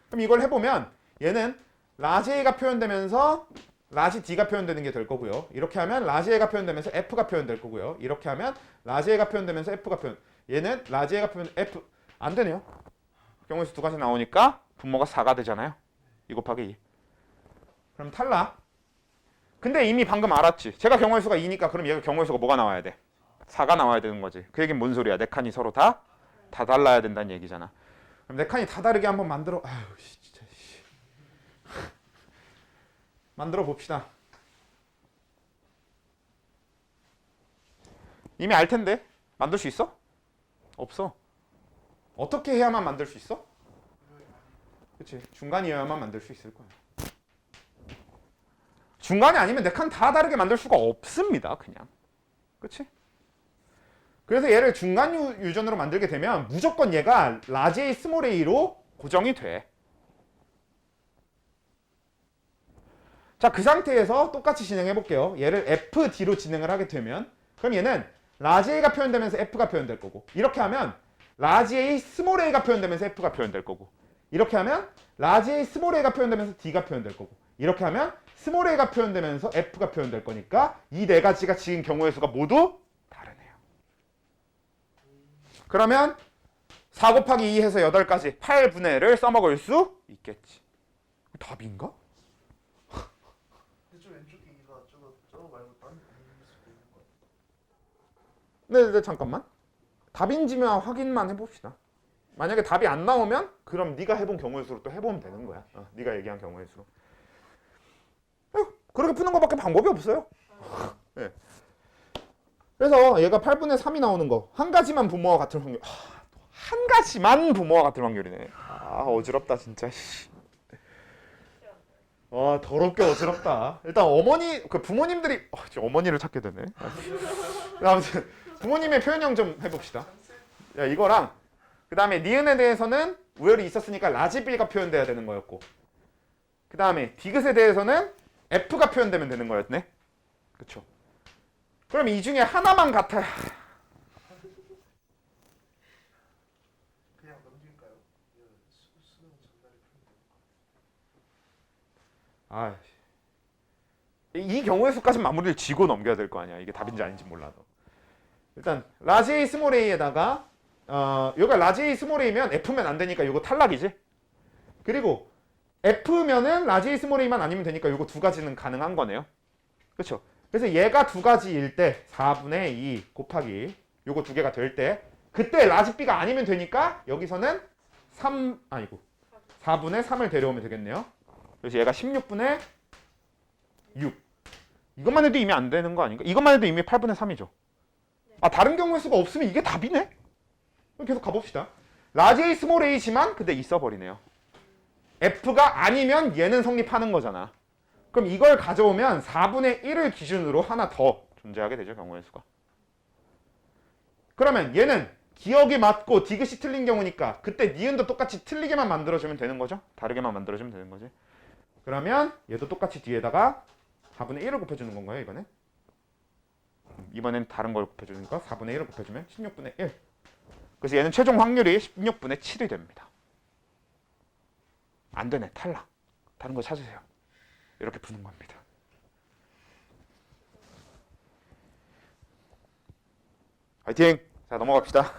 그럼 이걸 해보면 얘는 라지 A가 표현되면서 라지 D가 표현되는 게 될 거고요. 이렇게 하면 라지 A가 표현되면서 F가 표현될 거고요. 이렇게 하면 라지 A가 표현되면서 F가 표현. 얘는 라지 A가 표현 F 안 되네요. 경우에서 두 가지 나오니까 분모가 4가 되잖아요. 2 곱하기 2. 그럼 탈락. 근데 이미 방금 알았지. 제가 경우의 수가 2니까 그럼 얘가 경우의 수가 뭐가 나와야 돼? 4가 나와야 되는 거지. 그 얘기는 뭔 소리야? 네 칸이 서로 다 달라야 된다는 얘기잖아. 그럼 네 칸이 다 다르게 한번 만들어. 아유 진짜. 만들어 봅시다. 이미 알 텐데 만들 수 있어? 없어. 어떻게 해야만 만들 수 있어? 그치. 중간이어야만 만들 수 있을 거야. 중간이 아니면 네 칸 다 다르게 만들 수가 없습니다. 그냥. 그치? 그래서 얘를 중간 유전으로 만들게 되면 무조건 얘가 라지 A, 스몰 a로 고정이 돼. 자, 그 상태에서 똑같이 진행해 볼게요. 얘를 FD로 진행을 하게 되면 그럼 얘는 라지 A가 표현되면서 F가 표현될 거고 이렇게 하면 라지 A, 스몰 a가 표현되면서 F가 표현될 거고 이렇게 하면 라지 A, 스몰 a가 표현되면서 D가 표현될 거고 이렇게 하면 스몰 a가 표현되면서 F가 표현될 거니까 이 네 가지가 지금 경우의 수가 모두 다르네요. 그러면 4 곱하기 2 해서 8까지 8분의 1을 써먹을 수 있겠지. 답인가? 근데 저 왼쪽에 이가 저거 말고 다른 의미일 수도 있는 거 같아. 네, 잠깐만. 답인지만 확인만 해봅시다. 만약에 답이 안 나오면 그럼 네가 해본 경우의 수로 또 해보면 되는 거야. 네가 얘기한 경우의 수로. 그렇게 푸는 것밖에 방법이 없어요. 네. 그래서 얘가 8분의 3이 나오는 거. 한 가지만 부모와 같을 확률. 한 가지만 부모와 같을 확률이네. 어지럽다 진짜. 더럽게 어지럽다. 일단 어머니, 그 부모님들이 어머니를 찾게 되네. 아무튼 부모님의 표현형 좀 해봅시다. 야, 이거랑 그 다음에 니은에 대해서는 우열이 있었으니까 라지비가 표현돼야 되는 거였고 그 다음에 디귿에 대해서는 F가 표현되면 되는 거였네. 그쵸? 그럼 이 중에 하나만 같아야 그냥 넘길까요? 수능 전날에 풀면 이 경우의 수까지 마무리를 지고 넘겨야 될 거 아니야. 이게 답인지 아닌지 몰라도. 일단 라지 A 스몰 a에다가 여기가 라지 A 스몰 a면 F면 안 되니까 이거 탈락이지. 그리고 F면은 라지 A 스몰 a만 아니면 되니까 이거 두 가지는 가능한 거네요. 그렇죠? 그래서 얘가 두 가지일 때 4분의 2 곱하기 요거 두 개가 될 때 그때 라지 B가 아니면 되니까 여기서는 4분의 3을 데려오면 되겠네요. 그래서 얘가 16분의 6. 이것만 해도 이미 안 되는 거 아닌가? 이것만 해도 이미 8분의 3이죠. 다른 경우의 수가 없으면 이게 답이네? 계속 가봅시다. 라지 A 스몰 a지만 근데 있어버리네요. F가 아니면 얘는 성립하는 거잖아. 그럼 이걸 가져오면 4분의 1을 기준으로 하나 더 존재하게 되죠. 경우의 수가. 그러면 얘는 기억이 맞고 디귿이 틀린 경우니까 그때 니은도 똑같이 틀리게만 만들어주면 되는 거죠. 다르게만 만들어주면 되는 거지. 그러면 얘도 똑같이 뒤에다가 4분의 1을 곱해주는 건가요? 이번엔 다른 걸 곱해주니까 4분의 1을 곱해주면 16분의 1. 그래서 얘는 최종 확률이 16분의 7이 됩니다. 안 되네. 탈락. 다른 거 찾으세요. 이렇게 푸는 겁니다. 화이팅! 자, 넘어갑시다.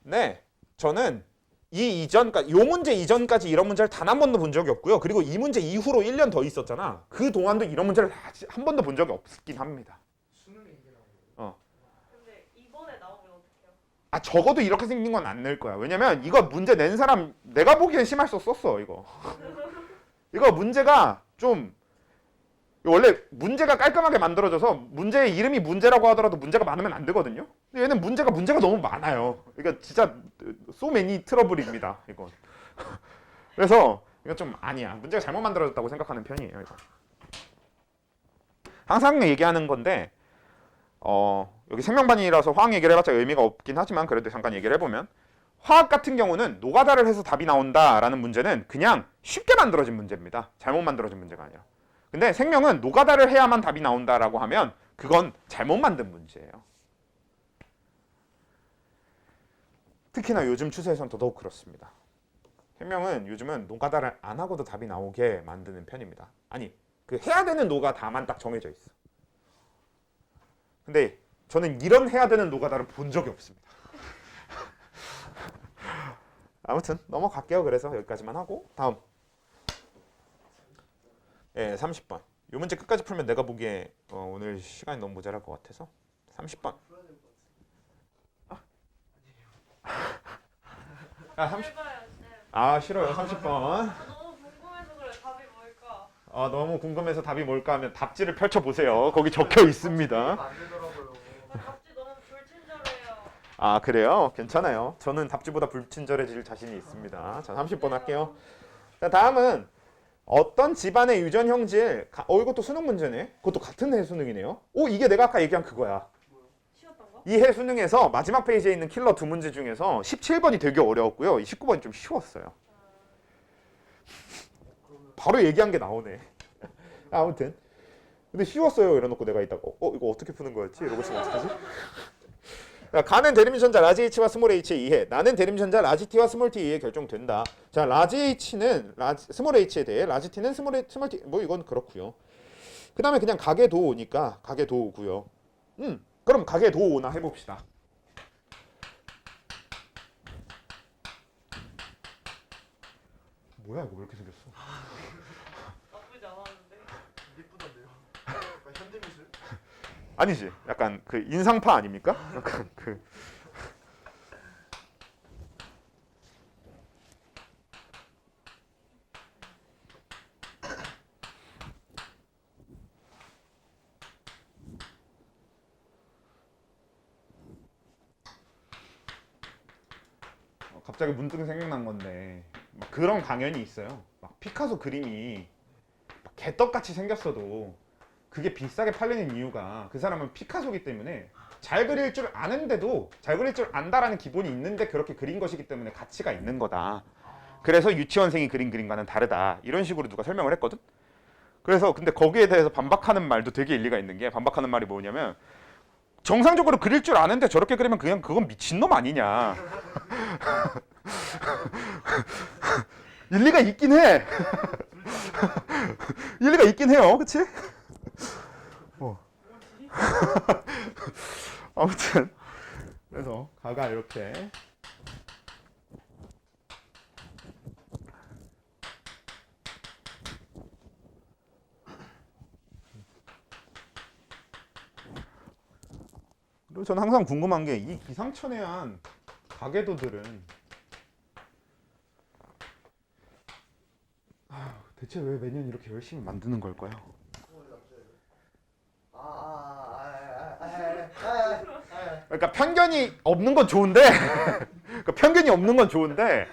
네, 저는 이 이전까지, 요 문제 이전까지 이런 문제를 단 한 번도 본 적이 없고요. 그리고 이 문제 이후로 1년 더 있었잖아. 그 동안도 이런 문제를 한 번도 본 적이 없긴 합니다. 수능에 이게 나온 거예요? 근데 이번에 나오면 어떡해요? 적어도 이렇게 생긴 건 안 낼 거야. 왜냐면 이거 문제 낸 사람 내가 보기엔 심할 수 썼어, 이거. 이거 문제가 좀 원래 문제가 깔끔하게 만들어져서 문제의 이름이 문제라고 하더라도 문제가 많으면 안 되거든요. 근데 얘는 문제가 너무 많아요. 그러니까 진짜 so many 트러블입니다. 이거. 그래서 이건 좀 아니야. 문제가 잘못 만들어졌다고 생각하는 편이에요. 이거. 항상 얘기하는 건데 여기 생명반이라서 화학 얘기를 해봤자 의미가 없긴 하지만 그래도 잠깐 얘기를 해보면 화학 같은 경우는 노가다를 해서 답이 나온다라는 문제는 그냥 쉽게 만들어진 문제입니다. 잘못 만들어진 문제가 아니라. 근데 생명은 노가다를 해야만 답이 나온다라고 하면 그건 잘못 만든 문제예요. 특히나 요즘 추세에선 더더욱 그렇습니다. 생명은 요즘은 노가다를 안 하고도 답이 나오게 만드는 편입니다. 아니, 그 해야 되는 노가다만 딱 정해져 있어. 근데 저는 이런 해야 되는 노가다를 본 적이 없습니다. 아무튼 넘어갈게요. 그래서 여기까지만 하고 다음. 예, 30번. 이 문제 끝까지 풀면 내가 보기에 오늘 시간이 너무 모자랄 것 같아서 30번. 아, 30. 해봐요, 쌤. 아, 싫어요. 30번. 너무 궁금해서 그래. 답이 뭘까? 너무 궁금해서 답이 뭘까 하면 답지를 펼쳐 보세요. 거기 적혀 있습니다. 안 되더라고요. 답지 너무 불친절해요. 아, 그래요? 괜찮아요. 저는 답지보다 불친절해질 자신이 있습니다. 자, 30번 할게요. 자, 다음은 어떤 집안의 유전 형질. 이것도 수능 문제네. 그것도 같은 해 수능이네요. 이게 내가 아까 얘기한 그거야. 쉬웠던 거? 이 해 수능에서 마지막 페이지에 있는 킬러 두 문제 중에서 17번이 되게 어려웠고요. 19번이 좀 쉬웠어요. 바로 얘기한 게 나오네. 아무튼. 근데 쉬웠어요. 이래놓고 내가 있다가 이거 어떻게 푸는 거였지? 이러고 있으면 어떡하지? 자, 가는 대림전자 라지 H와 스몰 H의 이해. 나는 대림전자 라지 T와 스몰 T 이해 결정된다. 자, 라지 H는 스몰 H에 대해, 라지 T는 스몰 T. 뭐 이건 그렇고요. 그 다음에 그냥 가계도오니까 가계도오고요. 그럼 가계도오나 해봅시다. 뭐야 이거 왜 이렇게 생겼어? 나쁘지 않았는데. 예쁘던데요. 약간 현대미술. 아니지. 약간 그 인상파 아닙니까? 약간 그 갑자기 문득 생각난 건데 막 그런 강연이 있어요. 막 피카소 그림이 막 개떡같이 생겼어도 그게 비싸게 팔리는 이유가 그 사람은 피카소기 때문에 잘 그릴 줄 아는데도 잘 그릴 줄 안다라는 기본이 있는데 그렇게 그린 것이기 때문에 가치가 있는 거다. 그래서 유치원생이 그린 그림과는 다르다. 이런 식으로 누가 설명을 했거든. 그래서 근데 거기에 대해서 반박하는 말도 되게 일리가 있는 게 반박하는 말이 뭐냐면 정상적으로 그릴 줄 아는데 저렇게 그리면 그냥 그건 미친놈 아니냐. 일리가 있긴 해. 일리가 있긴 해요. 그치? 아무튼 그래서 가가 이렇게 그리고 저는 항상 궁금한 게 이 기상천외한 가계도들은 대체 왜 매년 이렇게 열심히 만드는 걸까요? 그러니까 편견이 없는 건 좋은데 그러니까 편견이 없는 건 좋은데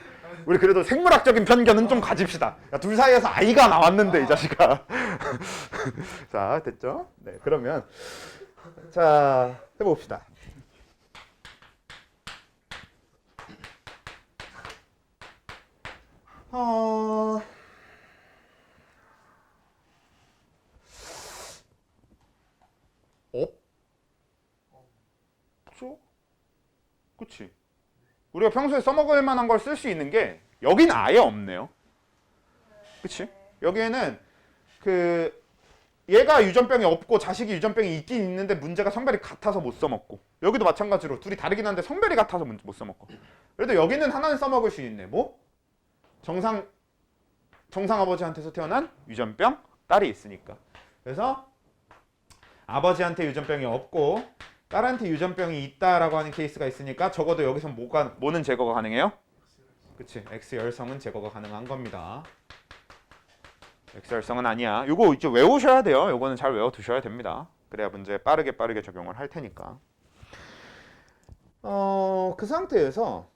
우리 그래도 생물학적인 편견은 좀 가집시다. 야, 둘 사이에서 아이가 나왔는데 이 자식아. 자, 됐죠? 네, 그러면 자 해봅시다. 없죠? 그치? 우리가 평소에 써먹을 만한 걸 쓸 수 있는 게 여긴 아예 없네요. 그치? 여기에는 그 얘가 유전병이 없고 자식이 유전병이 있긴 있는데 문제가 성별이 같아서 못 써먹고 여기도 마찬가지로 둘이 다르긴 한데 성별이 같아서 못 써먹고 그래도 여기는 하나는 써먹을 수 있네. 뭐? 정상 아버지한테서 태어난 유전병 딸이 있으니까. 그래서 아버지한테 유전병이 없고 딸한테 유전병이 있다라고 하는 케이스가 있으니까 적어도 여기서 뭐는 제거가 가능해요? 그치? X열성은 제거가 가능한 겁니다. X열성은 아니야. 요거 이제 외우셔야 돼요. 요거는 잘 외워두셔야 됩니다. 그래야 문제 빠르게 적용을 할 테니까. 그 상태에서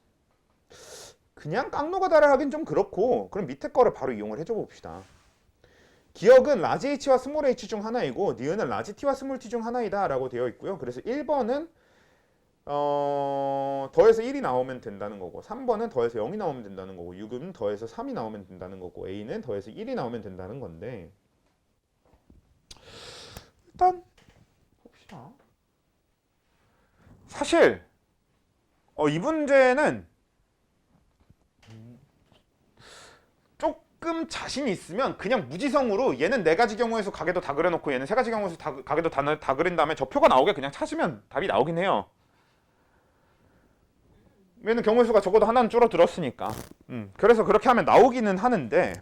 그냥 깡노가다를 하긴 좀 그렇고 그럼 밑에 거를 바로 이용을 해줘 봅시다. 기억은 라지 H와 스몰 h 중 하나이고 니은은 라지 T와 스몰 t 중 하나이다 라고 되어 있고요. 그래서 1번은 더해서 1이 나오면 된다는 거고 3번은 더해서 0이 나오면 된다는 거고 6은 더해서 3이 나오면 된다는 거고 A는 더해서 1이 나오면 된다는 건데 일단 봅시다. 사실 이 문제는 조금 자신이 있으면 그냥 무지성으로 얘는 네 가지 경우의 수 가계도 다 그려놓고 얘는 세 가지 경우의 수 가계도 다 그린 다음에 저 표가 나오게 그냥 찾으면 답이 나오긴 해요. 얘는 경우의 수가 적어도 하나는 줄어들었으니까. 그래서 그렇게 하면 나오기는 하는데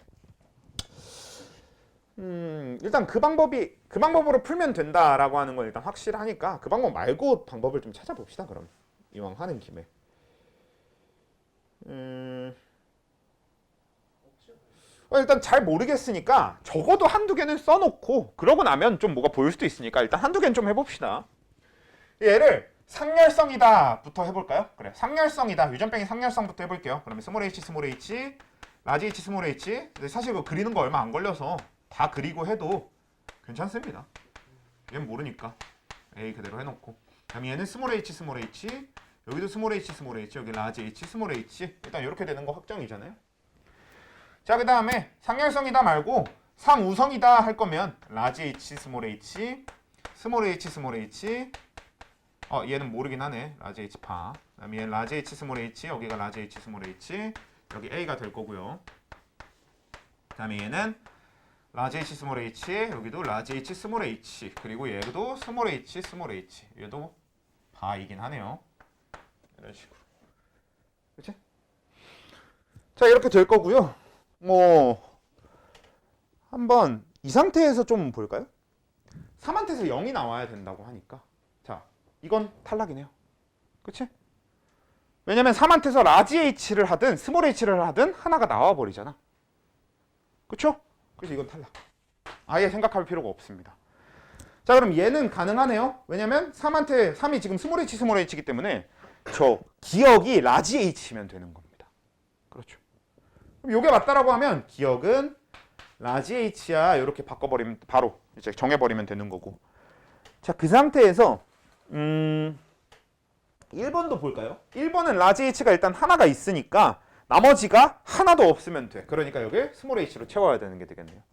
일단 그 방법으로 풀면 된다라고 하는 건 일단 확실하니까 그 방법 말고 방법을 좀 찾아봅시다. 그럼 이왕 하는 김에. 일단 잘 모르겠으니까 적어도 한두 개는 써놓고 그러고 나면 좀 뭐가 보일 수도 있으니까 일단 한두 개는 좀 해봅시다. 얘를 상렬성이다 부터 해볼까요? 그래, 상렬성이다. 유전병이 상렬성부터 해볼게요. 그러면 스몰 h, 스몰 h, 라지 h, 스몰 h. 근데 사실 이거 그리는 거 얼마 안 걸려서 다 그리고 해도 괜찮습니다. 얘는 모르니까 A 그대로 해놓고. 그다음에 얘는 스몰 h, 스몰 h, 여기도 스몰 h, 스몰 h, 여기 라지 h, 스몰 h. 일단 이렇게 되는 거 확정이잖아요. 자, 그 다음에 상렬성이다 말고 상우성이다 할 거면 라지 h, 스몰 h, 스몰 h, 스몰 h. 얘는 모르긴 하네. 라지 h 파. 그다음에 얘는 라지 h, 스몰 h, 여기가 라지 h, 스몰 h, 여기 A가 될 거고요. 그다음에 얘는 라지 h, 스몰 h, 여기도 라지 h, 스몰 h, 그리고 얘도 스몰 h, 스몰 h. 얘도 바이긴 하네요. 이런 식으로. 그렇지? 자, 이렇게 될 거고요. 한번 이 상태에서 좀 볼까요? 3한테서 0이 나와야 된다고 하니까 자, 이건 탈락이네요. 그치? 왜냐면 3한테서 라지 h를 하든 스몰 h를 하든 하나가 나와버리잖아. 그쵸? 그래서 이건 탈락. 아예 생각할 필요가 없습니다. 자, 그럼 얘는 가능하네요. 왜냐면 3이 지금 스몰 h, 스몰 h이기 때문에 저 기억이 라지 h면 되는 겁니다. 그렇죠. 그럼 요게 맞다라고 하면 기억은 라지 h야 이렇게 바꿔버리면 바로 이제 정해버리면 되는 거고. 자, 그 상태에서 1번도 볼까요? 1번은 라지 h가 일단 하나가 있으니까 나머지가 하나도 없으면 돼. 그러니까 여기 스몰 h로 채워야 되는 게 되겠네요.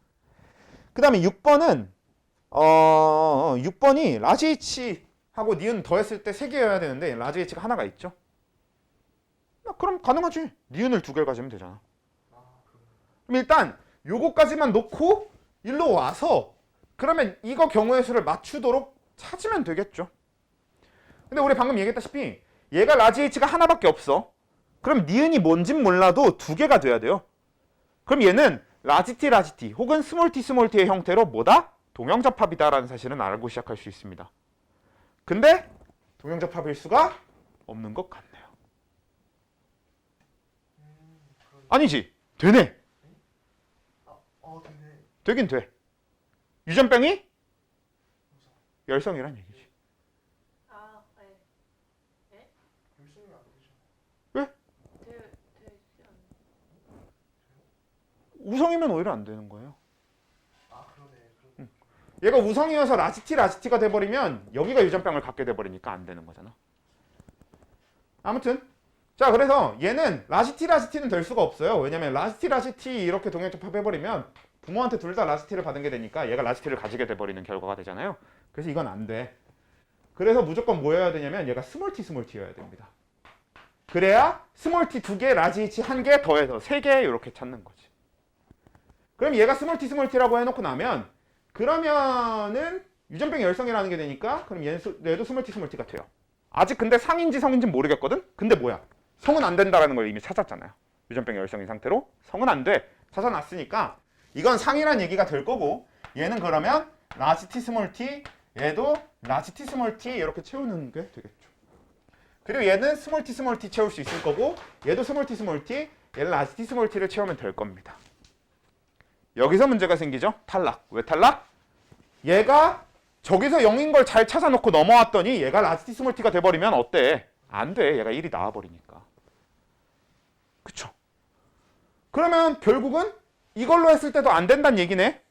그 다음에 6번은 6번이 라지 h하고 니은 더했을 때 3개여야 되는데 라지 h가 하나가 있죠. 그럼 가능하지. 니은을 2개를 가지면 되잖아. 그럼 일단 요거까지만 놓고 일로 와서 그러면 이거 경우의 수를 맞추도록 찾으면 되겠죠. 근데 우리 방금 얘기했다시피 얘가 라지 h가 하나밖에 없어. 그럼 니은이 뭔진 몰라도 2개가 돼야 돼요. 그럼 얘는 라지 t 혹은 스몰 t의 형태로 뭐다? 동형접합이다라는 사실은 알고 시작할 수 있습니다. 근데 동형접합일 수가 없는 것 같네요. 아니지. 되네. 되네. 되긴 돼. 유전병이 열성이란 얘기지. 네. 열심히 안 되죠. 왜? 되지 않나요? 우성이면 오히려 안 되는 거예요. 그러네. 얘가 우성이어서 라지티가 돼버리면 여기가 유전병을 갖게 돼버리니까 안 되는 거잖아. 아무튼 자, 그래서 얘는 라지티는 될 수가 없어요. 왜냐면 라지티 이렇게 동형접합해버리면 부모한테 둘 다 라지티를 받은 게 되니까 얘가 라지티를 가지게 돼버리는 결과가 되잖아요. 그래서 이건 안 돼. 그래서 무조건 뭐여야 되냐면 얘가 스몰 t여야 됩니다. 그래야 스몰 t 2개, 라지 h 1개 더해서 3개 이렇게 찾는 거지. 그럼 얘가 스몰 t라고 해놓고 나면 그러면은 유전병 열성이라는 게 되니까 그럼 얘도 스몰 t가 돼요. 아직 근데 상인지 성인지 모르겠거든? 근데 뭐야? 성은 안 된다라는 걸 이미 찾았잖아요. 유전병 열성인 상태로 성은 안 돼. 찾아놨으니까 이건 상이란 얘기가 될 거고 얘는 그러면 라지 t 스몰 t, 얘도 라지 t 스몰 t 이렇게 채우는 게 되겠죠. 그리고 얘는 스몰 t 채울 수 있을 거고 얘도 스몰 t, 얘는 라지 t 스몰 t를 채우면 될 겁니다. 여기서 문제가 생기죠? 탈락. 왜 탈락? 얘가 저기서 0인 걸 잘 찾아놓고 넘어왔더니 얘가 라지 t 스몰 t가 돼버리면 어때? 안 돼. 얘가 1이 나와버리니까. 그쵸? 그러면 결국은 이걸로 했을 때도 안 된다는 얘기네.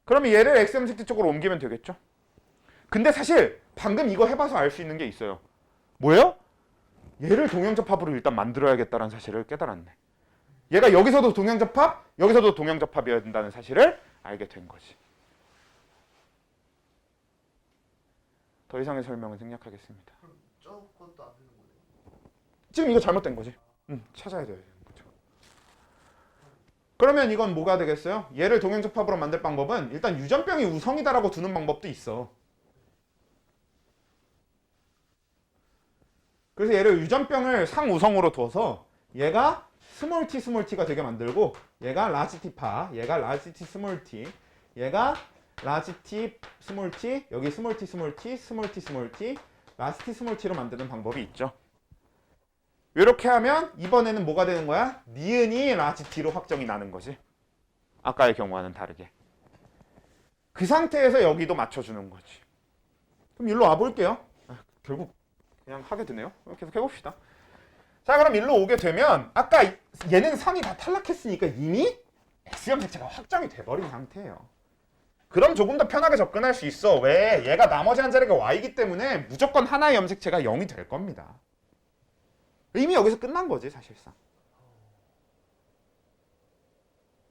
그러면 얘를 XMZT 쪽으로 옮기면 되겠죠. 근데 사실 방금 이거 해봐서 알 수 있는 게 있어요. 뭐예요? 얘를 동형접합으로 일단 만들어야겠다는 사실을 깨달았네. 얘가 여기서도 동형접합, 여기서도 동형접합이어야 된다는 사실을 알게 된 거지. 더 이상의 설명은 생략하겠습니다. 그럼 저것도 안 되는 거네요. 지금 이거 잘못된 거지. 찾아야 돼요. 그렇죠. 그러면 이건 뭐가 되겠어요? 얘를 동행접합으로 만들 방법은 일단 유전병이 우성이다라고 두는 방법도 있어. 그래서 얘를 유전병을 상우성으로 둬서 얘가 스몰 t가 되게 만들고 얘가 라지 t파, 얘가 라지 t 스몰 t, 얘가 라지 t 스몰 t, 여기 스몰 t 스몰 t, 스몰 t 스몰 t, 라지 t 스몰 t로 만드는 방법이 있죠. 이렇게 하면 이번에는 뭐가 되는 거야? 니은이 라지 t로 확정이 나는 거지. 아까의 경우와는 다르게. 그 상태에서 여기도 맞춰주는 거지. 그럼 일로 와볼게요. 결국 그냥 하게 되네요. 계속 해봅시다. 자, 그럼 일로 오게 되면 아까 얘는 상이 다 탈락했으니까 이미 X염색체가 확정이 돼버린 상태예요. 그럼 조금 더 편하게 접근할 수 있어. 왜? 얘가 나머지 한 자리가 Y이기 때문에 무조건 하나의 염색체가 0이 될 겁니다. 이미 여기서 끝난 거지 사실상.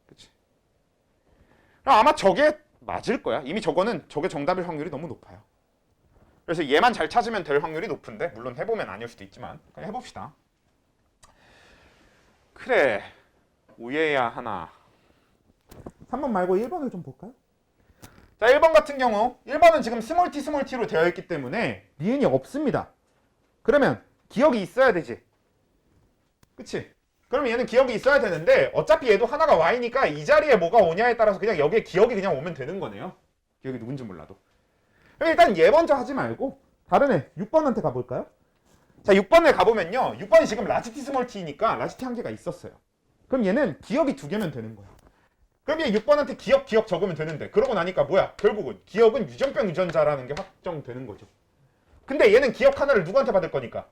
그치? 그럼 아마 저게 맞을 거야. 이미 저게 정답일 확률이 너무 높아요. 그래서 얘만 잘 찾으면 될 확률이 높은데 물론 해보면 아닐 수도 있지만 그냥 해봅시다. 그래, 우예야 하나. 3번 말고 1번을 좀 볼까요? 자, 1번 같은 경우 1번은 지금 스몰 t로 되어 있기 때문에 니은이 없습니다. 그러면 기억이 있어야 되지. 그치? 그러면 얘는 기억이 있어야 되는데 어차피 얘도 하나가 y니까 이 자리에 뭐가 오냐에 따라서 그냥 여기에 기억이 그냥 오면 되는 거네요. 기억이 누군지 몰라도. 그럼 일단 얘 먼저 하지 말고 다른 애 6번한테 가볼까요? 자, 6번에 가보면요. 6번이 지금 라지 t 스몰 t니까 라지 t 한 개가 있었어요. 그럼 얘는 기억이 2개면 되는 거야. 그럼 얘 6번한테 기억 적으면 되는데 그러고 나니까 뭐야? 결국은 기억은 유전병 유전자라는 게 확정되는 거죠. 근데 얘는 기억 하나를 누구한테 받을 거니까?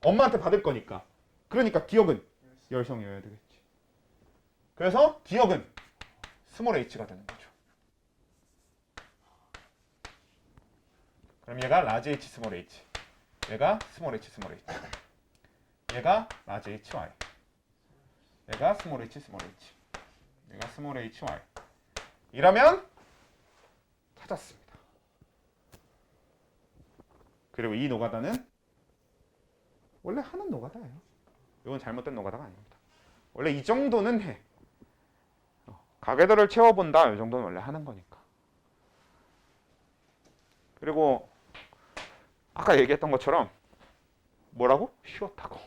엄마한테 받을 거니까. 그러니까 기억은 열성이어야 되겠지. 그래서 기억은 스몰 h가 되는 거죠. 그럼 얘가 라지 h 스몰 h, 얘가 스몰 h 스몰 h, 얘가 라지 h y, 얘가 스몰 h 스몰 h, 얘가 스몰 h y. 이러면 찾았습니다. 그리고 이 노가다는 원래 하는 노가다예요. 이건 잘못된 노가다가 아닙니다. 원래 이 정도는 해. 가계도를 채워본다. 이 정도는 원래 하는 거니까. 그리고 아까 얘기했던 것처럼 뭐라고? 쉬웠다고.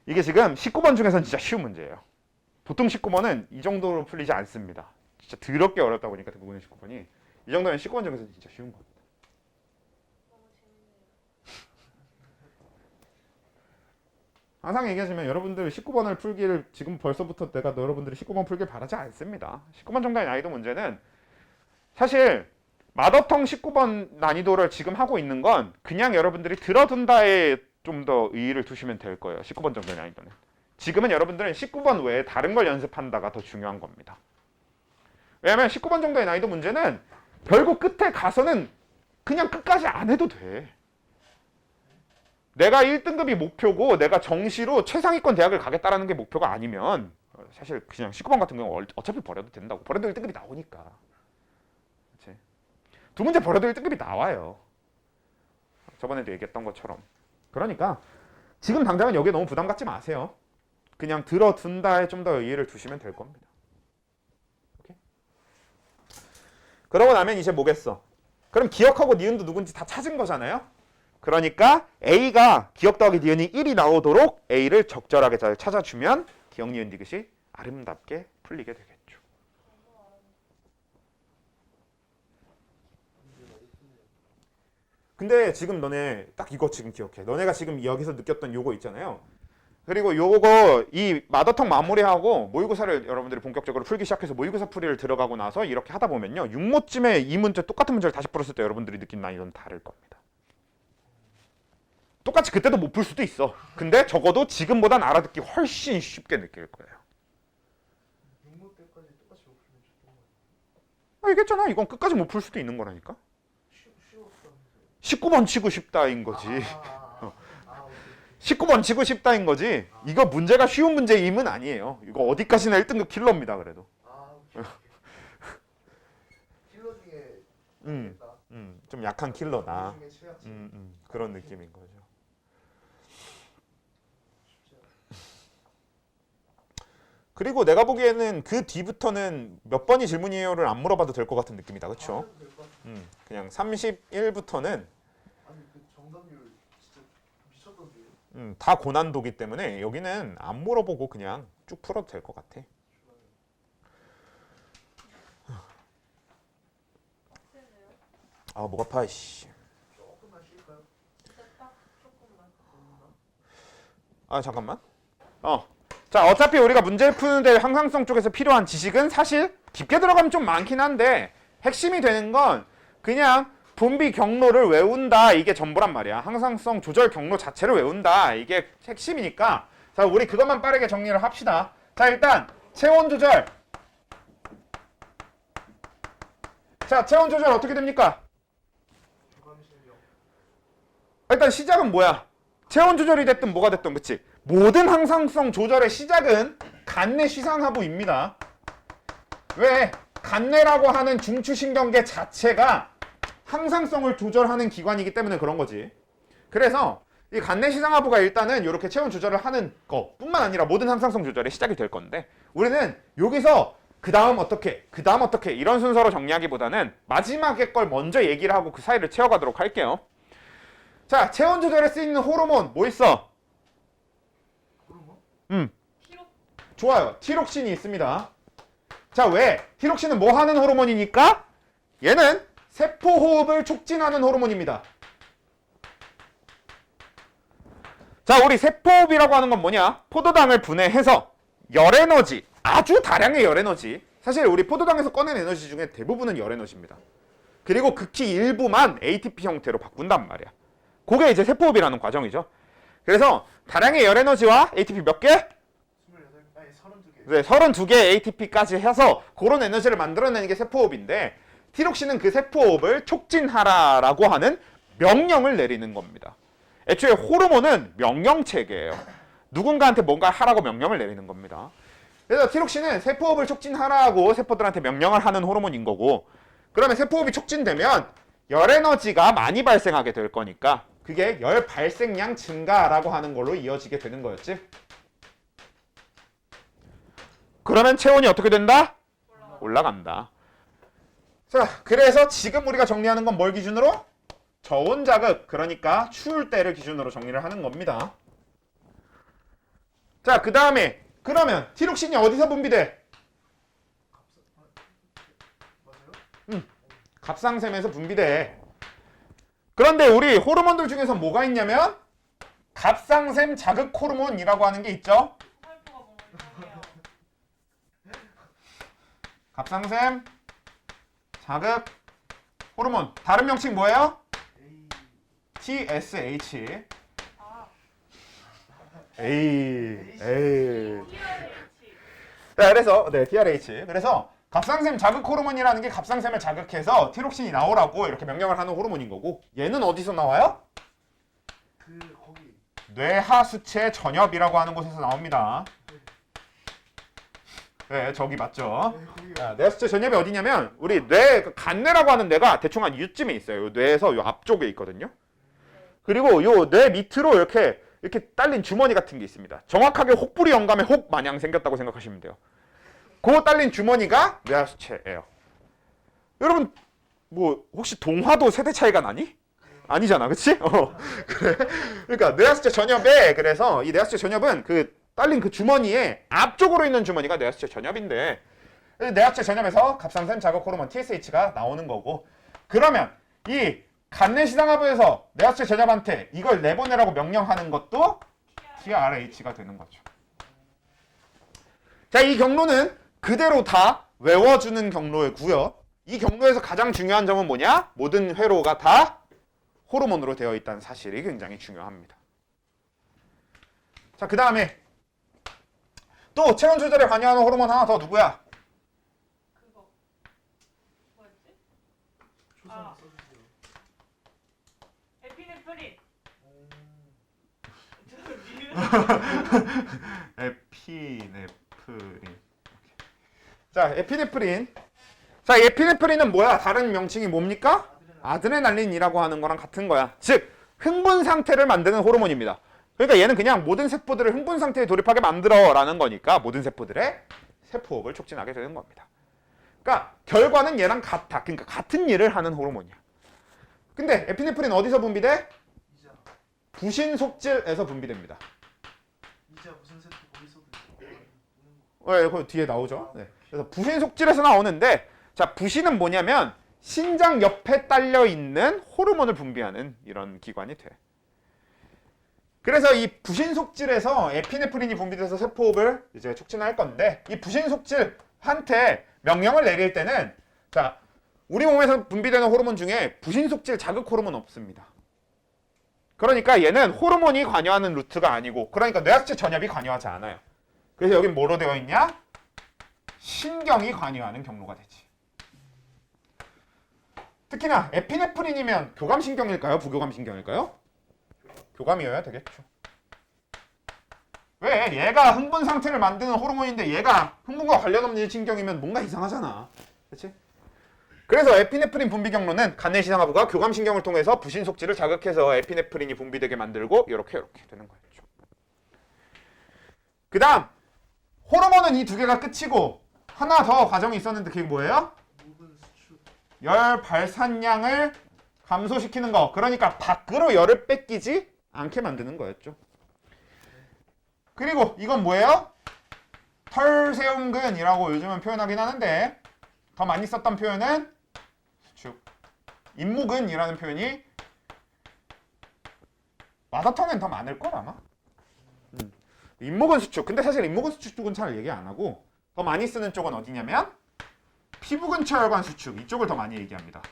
이게 지금 19번 중에서는 진짜 쉬운 문제예요. 보통 19번은 이 정도로 풀리지 않습니다. 진짜 더럽게 어렵다 보니까 대부분의 19번이 이 정도면 19번 중에서는 진짜 쉬운 겁니다. 항상 얘기하지만 여러분들 19번을 풀기를 지금 벌써부터 내가 여러분들이 19번 풀길 바라지 않습니다. 19번 정도의 난이도 문제는 사실 마더텅 19번 난이도를 지금 하고 있는 건 그냥 여러분들이 들어둔다에 좀 더 의의를 두시면 될 거예요. 19번 정도의 난이도는. 지금은 여러분들은 19번 외에 다른 걸 연습한다가 더 중요한 겁니다. 왜냐하면 19번 정도의 난이도 문제는 결국 끝에 가서는 그냥 끝까지 안 해도 돼. 내가 1등급이 목표고 내가 정시로 최상위권 대학을 가겠다라는 게 목표가 아니면 사실 그냥 19번 같은 경우 어차피 버려도 된다고. 버려도 1등급이 나오니까. 그치? 두 문제 버려도 1등급이 나와요. 저번에도 얘기했던 것처럼. 그러니까 지금 당장은 여기에 너무 부담 갖지 마세요. 그냥 들어둔다에 좀 더 이해를 두시면 될 겁니다. 오케이? 그러고 나면 이제 뭐겠어? 그럼 기억하고 니은도 누군지 다 찾은 거잖아요? 그러니까 A가 기억 더하기 니은이 1이 나오도록 A를 적절하게 잘 찾아주면 기억 니은 디귿이 아름답게 풀리게 되겠죠. 근데 지금 너네 딱 이거 지금 기억해. 너네가 지금 여기서 느꼈던 요거 있잖아요. 그리고 요거 이 마더텅 마무리하고 모의고사를 여러분들이 본격적으로 풀기 시작해서 모의고사 풀이를 들어가고 나서 이렇게 하다 보면요. 6모쯤에 이 문제 똑같은 문제를 다시 풀었을 때 여러분들이 느낀 난이도는 다를 겁니다. 똑같이 그때도 못 풀 수도 있어. 근데 적어도 지금보단 알아듣기 훨씬 쉽게 느낄 거예요. 6모 때까지 똑같이 못 풀면 좋던 거 얘기했잖아. 이건 끝까지 못 풀 수도 있는 거라니까. 쉬웠다면서요. 19번 치고 싶다인 거지. 오케이. 19번 치고 싶다인 거지. 이거 문제가 쉬운 문제임은 아니에요. 이거 어디까지나 1등급 킬러입니다. 그래도. 오케이. 킬러 중에 음. 좀 약한 킬러다. 중에 최악치. 그런 느낌인 거죠. 그리고 내가 보기에는 그 뒤부터는 몇 번이 질문이에요를 안 물어봐도 될 것 같은 느낌이다. 그렇죠? 그냥 31부터는 아니 그 정답률 진짜 미쳤던데요. 다 고난도기 때문에 여기는 안 물어보고 그냥 쭉 풀어도 될 것 같아. 빡세네요. 아, 목 아파. 씨. 조금만 쉴까요? 진짜 딱 조금만. 아, 잠깐만. 자, 어차피 우리가 문제를 푸는데 항상성 쪽에서 필요한 지식은 사실 깊게 들어가면 좀 많긴 한데 핵심이 되는 건 그냥 분비 경로를 외운다, 이게 전부란 말이야. 항상성 조절 경로 자체를 외운다, 이게 핵심이니까. 자, 우리 그것만 빠르게 정리를 합시다. 자, 일단 체온 조절. 자, 체온 조절 어떻게 됩니까? 주관식력. 일단 시작은 뭐야? 체온 조절이 됐든 뭐가 됐든, 그치? 모든 항상성 조절의 시작은 간내 시상하부입니다. 왜? 간내라고 하는 중추신경계 자체가 항상성을 조절하는 기관이기 때문에 그런 거지. 그래서 이 간내 시상하부가 일단은 이렇게 체온 조절을 하는 것뿐만 아니라 모든 항상성 조절의 시작이 될 건데, 우리는 여기서 그 다음 어떻게, 그 다음 어떻게 이런 순서로 정리하기보다는 마지막에 걸 먼저 얘기를 하고 그 사이를 채워가도록 할게요. 자, 체온 조절에 쓰이는 호르몬 뭐 있어? 호르몬? 피로 좋아요. 티록신이 있습니다. 자, 왜? 티록신은 뭐 하는 호르몬이니까? 얘는 세포호흡을 촉진하는 호르몬입니다. 자, 우리 세포호흡이라고 하는 건 뭐냐? 포도당을 분해해서 열에너지, 아주 다량의 열에너지, 사실 우리 포도당에서 꺼낸 에너지 중에 대부분은 열에너지입니다. 그리고 극히 일부만 ATP 형태로 바꾼단 말이야. 그게 이제 세포호흡이라는 과정이죠. 그래서 다량의 열에너지와 ATP 몇 개? 28, 아니 32개. 네, 32개 ATP까지 해서 그런 에너지를 만들어내는 게 세포호흡인데, 티록신은 그 세포호흡을 촉진하라라고 하는 명령을 내리는 겁니다. 애초에 호르몬은 명령체계예요. 누군가한테 뭔가 하라고 명령을 내리는 겁니다. 그래서 티록신은 세포호흡을 촉진하라고 세포들한테 명령을 하는 호르몬인 거고, 그러면 세포호흡이 촉진되면 열에너지가 많이 발생하게 될 거니까 그게 열 발생량 증가라고 하는 걸로 이어지게 되는 거였지. 그러면 체온이 어떻게 된다? 올라간다. 자, 그래서 지금 우리가 정리하는 건 뭘 기준으로? 저온 자극, 그러니까 추울 때를 기준으로 정리를 하는 겁니다. 자, 그 다음에 그러면 티록신이 어디서 분비돼? 맞아요? 갑상샘에서 분비돼. 그런데 우리 호르몬들 중에서 뭐가 있냐면 갑상샘 자극 호르몬이라고 하는 게 있죠. 살포가 너무 이상해요. 갑상샘 자극 호르몬. 다른 명칭 뭐예요? A TSH. 아, 에이. TRH. 자, 그래서 TRH. 그래서 갑상샘 자극 호르몬이라는 게 갑상샘을 자극해서 티록신이 나오라고 이렇게 명령을 하는 호르몬인 거고, 얘는 어디서 나와요? 그 거기 뇌하수체 전엽이라고 하는 곳에서 나옵니다. 네, 저기 맞죠? 네, 거기 뇌하수체 전엽이 어디냐면 우리 뇌, 간뇌라고 하는 뇌가 대충 한 이쯤에 있어요. 요 뇌에서 요 앞쪽에 있거든요. 그리고 요 뇌 밑으로 이렇게 딸린 주머니 같은 게 있습니다. 정확하게 혹부리 영감의 혹 마냥 생겼다고 생각하시면 돼요. 그 딸린 주머니가 뇌하수체예요. 여러분 뭐 혹시 동화도 세대 차이가 나니? 아니잖아, 그치? 그래. 그러니까 뇌하수체 전엽에, 그래서 이 뇌하수체 전엽은 그 딸린 그 주머니에 앞쪽으로 있는 주머니가 뇌하수체 전엽인데, 뇌하수체 전엽에서 갑상샘 자극 호르몬 TSH가 나오는 거고, 그러면 이 간내 시상하부에서 뇌하수체 전엽한테 이걸 내보내라고 명령하는 것도 TRH가 되는 거죠. 자, 이 경로는 그대로 다 외워주는 경로이고요. 이 경로에서 가장 중요한 점은 뭐냐? 모든 회로가 다 호르몬으로 되어 있다는 사실이 굉장히 중요합니다. 자, 그 다음에 또 체온 조절에 관여하는 호르몬 하나 더 누구야? 그거 뭐였지? 조선 아. 써주세요. 에피네프린. 에피네프린. 자, 에피네프린. 자, 에피네프린은 뭐야? 다른 명칭이 뭡니까? 아드레날린이라고 하는 거랑 같은 거야. 즉, 흥분 상태를 만드는 호르몬입니다. 그러니까 얘는 그냥 모든 세포들을 흥분 상태에 돌입하게 만들어라는 거니까 모든 세포들의 세포호흡을 촉진하게 되는 겁니다. 그러니까 결과는 얘랑 같아. 그러니까 같은 일을 하는 호르몬이야. 근데 에피네프린 어디서 분비돼? 이자 부신 속질에서 분비됩니다. 이자 무슨 세트 거기서도 네, 그 뒤에 나오죠. 네. 그래서 부신 속질에서 나오는데, 자, 부신은 뭐냐면 신장 옆에 딸려 있는 호르몬을 분비하는 이런 기관이 돼. 그래서 이 부신 속질에서 에피네프린이 분비돼서 세포호흡을 이제 촉진할 건데, 이 부신 속질한테 명령을 내릴 때는, 자, 우리 몸에서 분비되는 호르몬 중에 부신 속질 자극 호르몬 없습니다. 그러니까 얘는 호르몬이 관여하는 루트가 아니고, 그러니까 뇌하수체 전엽이 관여하지 않아요. 그래서 여긴 뭐로 되어 있냐? 신경이 관여하는 경로가 되지. 특히나 에피네프린이면 교감신경일까요? 부교감신경일까요? 교감이어야 되겠죠. 왜? 얘가 흥분 상태를 만드는 호르몬인데 얘가 흥분과 관련 없는 신경이면 뭔가 이상하잖아. 그렇지? 그래서 에피네프린 분비 경로는 간내시상하부가 교감신경을 통해서 부신 속질을 자극해서 에피네프린이 분비되게 만들고 이렇게 되는 거였죠. 그 다음 호르몬은 이 두 개가 끝이고 하나 더 과정이 있었는데 그게 뭐예요? 묵은 수축 열 발산량을 감소시키는 거. 그러니까 밖으로 열을 뺏기지 않게 만드는 거였죠. 그리고 이건 뭐예요? 털세움근이라고 요즘은 표현하긴 하는데 더 많이 썼던 표현은 수축. 임무근이라는 표현이 마더텅엔 더 많을 걸 아마. 임무근 수축. 근데 사실 임무근 수축 쪽은 잘 얘기 안 하고 더 많이 쓰는 쪽은 어디냐면 피부 근처 혈관 수축. 이쪽을 더 많이 얘기합니다.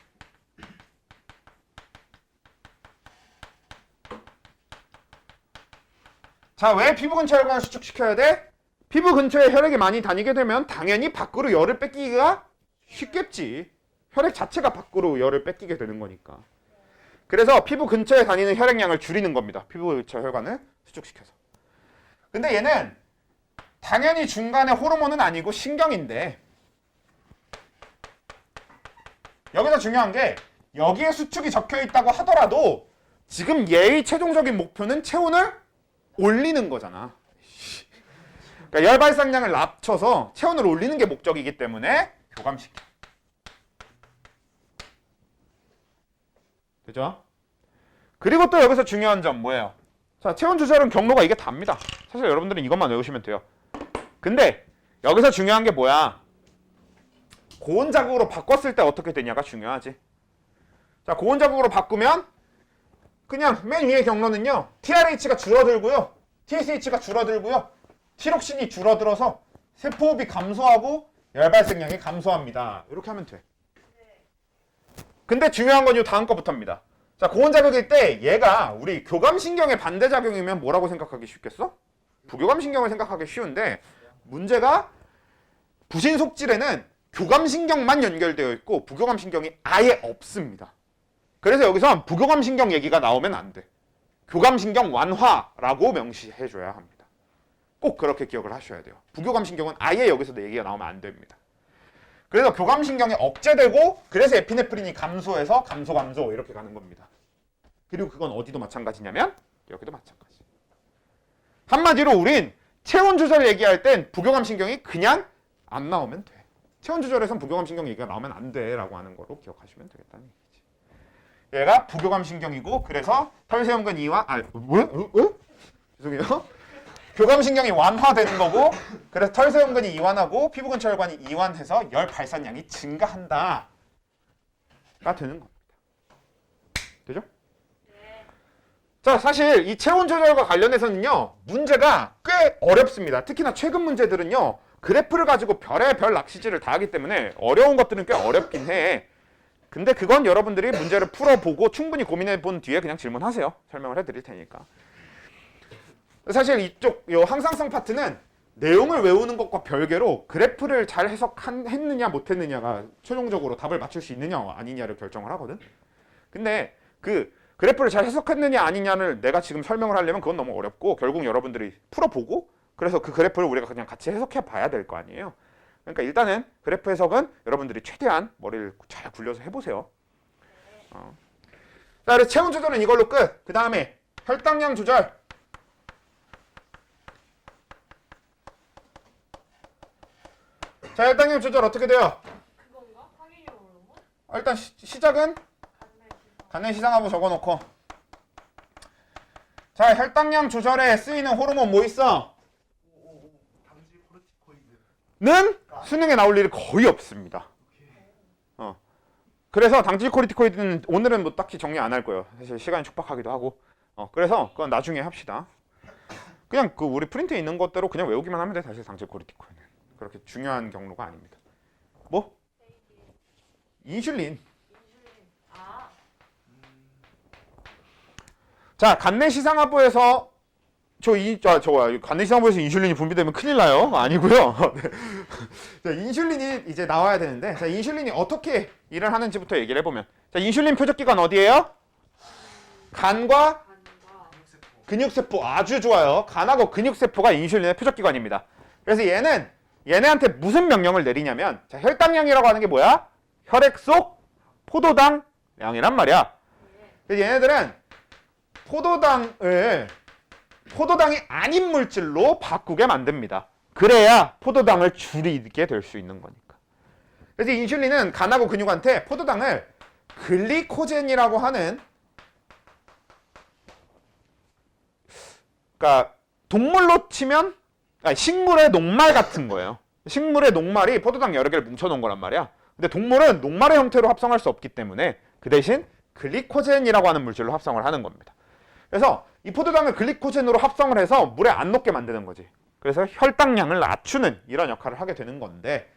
자, 왜 피부 근처 혈관을 수축시켜야 돼? 피부 근처에 혈액이 많이 다니게 되면 당연히 밖으로 열을 뺏기기가 쉽겠지. 혈액 자체가 밖으로 열을 뺏기게 되는 거니까. 그래서 피부 근처에 다니는 혈액량을 줄이는 겁니다. 피부 근처 혈관을 수축시켜서. 근데 얘는 당연히 중간에 호르몬은 아니고 신경인데 여기서 중요한 게 여기에 수축이 적혀 있다고 하더라도 지금 얘의 최종적인 목표는 체온을 올리는 거잖아. 그러니까 열 발산량을 낮춰서 체온을 올리는 게 목적이기 때문에 교감시켜. 되죠? 그리고 또 여기서 중요한 점 뭐예요? 자, 체온 조절은 경로가 이게 답니다. 사실 여러분들은 이것만 외우시면 돼요. 근데 여기서 중요한 게 뭐야? 고온 자극으로 바꿨을 때 어떻게 되냐가 중요하지. 자, 고온 자극으로 바꾸면 그냥 맨 위의 경로는요. TRH가 줄어들고요. TSH가 줄어들고요. 티록신이 줄어들어서 세포호흡이 감소하고 열발생량이 감소합니다. 이렇게 하면 돼. 근데 중요한 건 이 다음 거부터입니다. 자, 고온 자극일 때 얘가 우리 교감신경의 반대작용이면 뭐라고 생각하기 쉽겠어? 부교감신경을 생각하기 쉬운데 문제가 부신 속질에는 교감신경만 연결되어 있고 부교감신경이 아예 없습니다. 그래서 여기서 부교감신경 얘기가 나오면 안 돼. 교감신경 완화라고 명시해줘야 합니다. 꼭 그렇게 기억을 하셔야 돼요. 부교감신경은 아예 여기서 얘기가 나오면 안 됩니다. 그래서 교감신경이 억제되고 그래서 에피네프린이 감소해서 감소 이렇게 가는 겁니다. 그리고 그건 어디도 마찬가지냐면 여기도 마찬가지. 한마디로 우린 체온 조절 얘기할 땐 부교감신경이 그냥 안 나오면 돼. 체온 조절에선 부교감신경 얘기가 나오면 안 돼라고 하는 거로 기억하시면 되겠다는 얘기지. 얘가 부교감신경이고 그래서 털세움근 이완 죄송해요. 교감신경이 완화되는 거고 그래서 털세움근이 이완하고 피부 근처 혈관이 이완해서 열 발산량이 증가한다가 되는 겁니다. 되죠? 자, 사실 이 체온 조절과 관련해서는요 문제가 꽤 어렵습니다. 특히나 최근 문제들은요 그래프를 가지고 별의 별 낚시질을 다 하기 때문에 어려운 것들은 꽤 어렵긴 해. 근데 그건 여러분들이 문제를 풀어보고 충분히 고민해 본 뒤에 그냥 질문하세요. 설명을 해드릴 테니까. 사실 이쪽 요 항상성 파트는 내용을 외우는 것과 별개로 그래프를 잘 해석했느냐 못했느냐가 최종적으로 답을 맞출 수 있느냐 아니냐를 결정을 하거든. 근데 그 그래프를 잘 해석했느냐 아니냐를 내가 지금 설명을 하려면 그건 너무 어렵고 결국 여러분들이 풀어보고 그래서 그 그래프를 우리가 그냥 같이 해석해 봐야 될 거 아니에요. 그러니까 일단은 그래프 해석은 여러분들이 최대한 머리를 잘 굴려서 해보세요. 자, 그래서 체온 조절은 이걸로 끝. 그 다음에 혈당량 조절. 자, 혈당량 조절 어떻게 돼요? 그건가? 항인유 호르몬? 일단 시작은 간내 시상. 간내 시상하고 적어놓고. 자, 혈당량 조절에 쓰이는 호르몬 뭐 있어? 당시 코르티코이드. 는 수능에 나올 일이 거의 없습니다. 그래서 당질 코르티코이드는 오늘은 뭐 딱히 정리 안 할 거예요. 사실 시간이 촉박하기도 하고. 그래서 그건 나중에 합시다. 그냥 그 우리 프린트에 있는 것대로 그냥 외우기만 하면 돼. 사실 당질 코르티코이드는 그렇게 중요한 경로가 아닙니다. 뭐? 인슐린. 인슐린. 아. 자, 간내시상하부에서 간내시상부에서 인슐린이 분비되면 큰일 나요. 아니고요. 네. 자, 인슐린이 이제 나와야 되는데, 자, 인슐린이 어떻게 일을 하는지부터 얘기를 해보면, 자, 인슐린 표적기관 어디예요? 간과 간과 근육세포. 근육세포. 아주 좋아요. 간하고 근육세포가 인슐린의 표적기관입니다. 그래서 얘네한테 무슨 명령을 내리냐면, 자, 혈당량이라고 하는 게 뭐야? 혈액 속 포도당량이란 말이야. 그래서 얘네들은 포도당이 아닌 물질로 바꾸게 만듭니다. 그래야 포도당을 줄이게 될 수 있는 거니까. 그래서 인슐린은 간하고 근육한테 포도당을 글리코젠이라고 하는, 그러니까 동물로 치면 식물의 녹말 같은 거예요. 식물의 녹말이 포도당 여러 개를 뭉쳐놓은 거란 말이야. 근데 동물은 녹말의 형태로 합성할 수 없기 때문에 그 대신 글리코젠이라고 하는 물질로 합성을 하는 겁니다. 그래서 이 포도당을 글리코젠으로 합성을 해서 물에 안 녹게 만드는 거지. 그래서 혈당량을 낮추는 이런 역할을 하게 되는 건데,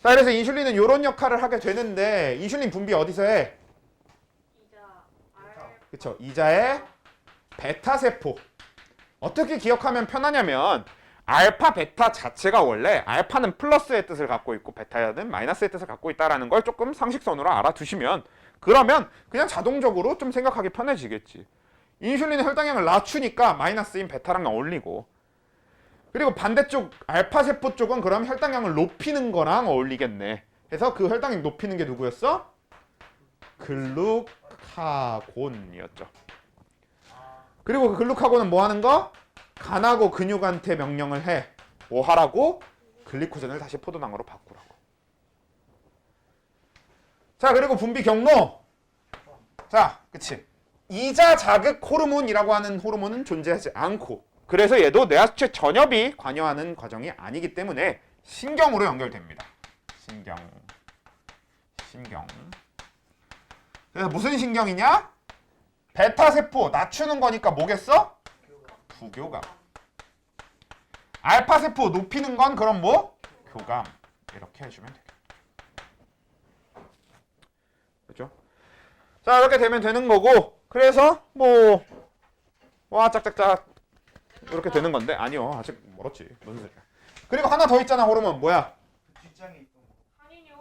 자, 그래서 인슐린은 이런 역할을 하게 되는데, 인슐린 분비 어디서 해? 이자 알. 그쵸? 이자의 베타세포. 어떻게 기억하면 편하냐면, 알파, 베타 자체가 원래 알파는 플러스의 뜻을 갖고 있고 베타는 마이너스의 뜻을 갖고 있다는 걸 조금 상식선으로 알아두시면, 그러면 그냥 자동적으로 좀 생각하기 편해지겠지. 인슐린의 혈당량을 낮추니까 마이너스인 베타랑 어울리고, 그리고 반대쪽 알파세포 쪽은 그럼 혈당량을 높이는 거랑 어울리겠네. 그래서 그 혈당량 높이는 게 누구였어? 글루카곤이었죠. 그리고 그 글루카곤은 뭐 하는 거? 간하고 근육한테 명령을 해. 뭐 하라고? 글리코젠을 다시 포도당으로 바꾸라고. 자, 그리고 분비 경로. 자, 그치. 이자 자극 호르몬이라고 하는 호르몬은 존재하지 않고, 그래서 얘도 뇌하수체 전엽이 관여하는 과정이 아니기 때문에 신경으로 연결됩니다. 신경. 그래서 무슨 신경이냐? 베타세포 낮추는 거니까 뭐겠어? 부교감. 알파세포 높이는 건 그럼 뭐? 교감. 이렇게 해주면 되겠다. 그렇죠? 자, 이렇게 되면 되는 거고, 그래서 와 짝짝짝 이렇게 되는 건데, 아니요, 아직 멀었지. 무슨 소리야. 그리고 하나 더 있잖아. 호르몬 뭐야? 그 뒷장에 있던 거. 항인유.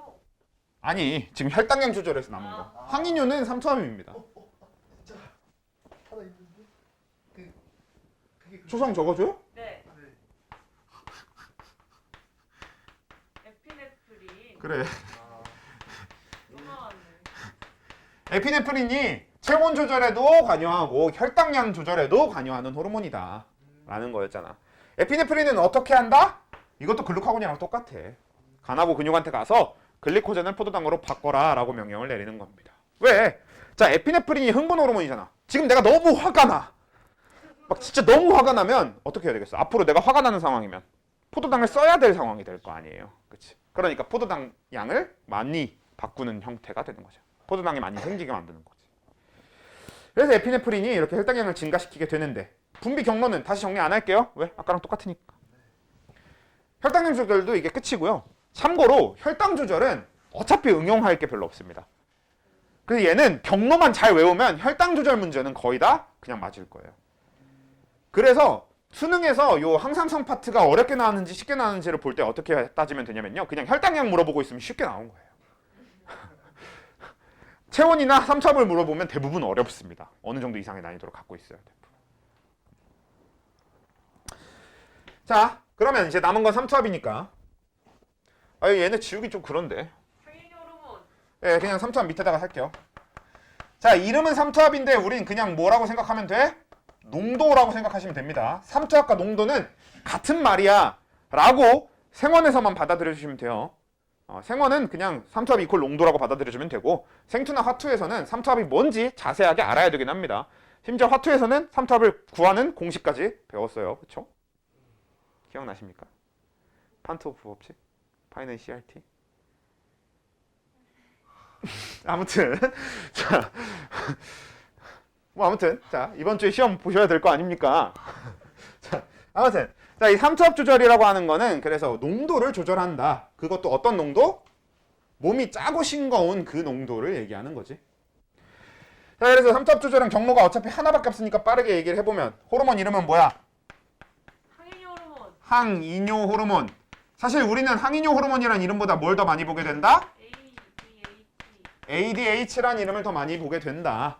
아니, 지금 혈당량 조절해서 남은 거. 항인유는 삼투압입니다. 진짜 하나 있는데 그게 초성 적어줘요? 네. 네. 에피네프린. 그래. 또 나왔네. 에피네프린이 체온 조절에도 관여하고 혈당량 조절에도 관여하는 호르몬이다 라는 거였잖아. 에피네프린은 어떻게 한다? 이것도 글루카곤이랑 똑같아. 간하고 근육한테 가서 글리코젠을 포도당으로 바꿔라 라고 명령을 내리는 겁니다. 왜? 자, 에피네프린이 흥분 호르몬이잖아. 지금 내가 너무 화가 나. 막 진짜 너무 화가 나면 어떻게 해야 되겠어? 앞으로 내가 화가 나는 상황이면 포도당을 써야 될 상황이 될 거 아니에요. 그치? 그러니까 포도당 양을 많이 바꾸는 형태가 되는 거죠. 포도당이 많이 생기게 만드는 거지. 그래서 에피네프린이 이렇게 혈당량을 증가시키게 되는데, 분비 경로는 다시 정리 안 할게요. 왜? 아까랑 똑같으니까. 혈당량 조절도 이게 끝이고요. 참고로 혈당 조절은 어차피 응용할 게 별로 없습니다. 그래서 얘는 경로만 잘 외우면 혈당 조절 문제는 거의 다 그냥 맞을 거예요. 그래서 수능에서 요 항상성 파트가 어렵게 나왔는지 쉽게 나왔는지를 볼 때 어떻게 따지면 되냐면요, 그냥 혈당량 물어보고 있으면 쉽게 나온 거예요. 체온이나 삼투압을 물어보면 대부분 어렵습니다. 어느 정도 이상의 난이도를 갖고 있어야 돼요. 자, 그러면 이제 남은 건 삼투압이니까. 얘네 지우기 좀 그런데. 항인유 호르몬. 예, 그냥 삼투압 밑에다가 할게요. 자, 이름은 삼투압인데 우린 그냥 뭐라고 생각하면 돼? 농도라고 생각하시면 됩니다. 삼투압과 농도는 같은 말이야 라고 생원에서만 받아들여주시면 돼요. 생원은 그냥 삼투압 이퀄 농도라고 받아들여주면 되고 생투나 화투에서는 삼투압이 뭔지 자세하게 알아야 되긴 합니다. 심지어 화투에서는 삼투압을 구하는 공식까지 배웠어요. 그쵸? 기억나십니까? 판트호프 법칙? 파이는 CRT? 아무튼 자, 아무튼 자 이번 주에 시험 보셔야 될 거 아닙니까? 자, 아무튼 자, 이 삼투압 조절이라고 하는 거는 그래서 농도를 조절한다. 그것도 어떤 농도? 몸이 짜고 싱거운 그 농도를 얘기하는 거지. 자, 그래서 삼투압 조절은 경로가 어차피 하나밖에 없으니까 빠르게 얘기를 해보면 호르몬 이름은 뭐야? 항이뇨 호르몬 항이뇨 호르몬. 사실 우리는 항이뇨 호르몬이라는 이름보다 뭘 더 많이 보게 된다? ADH라는 이름을 더 많이 보게 된다.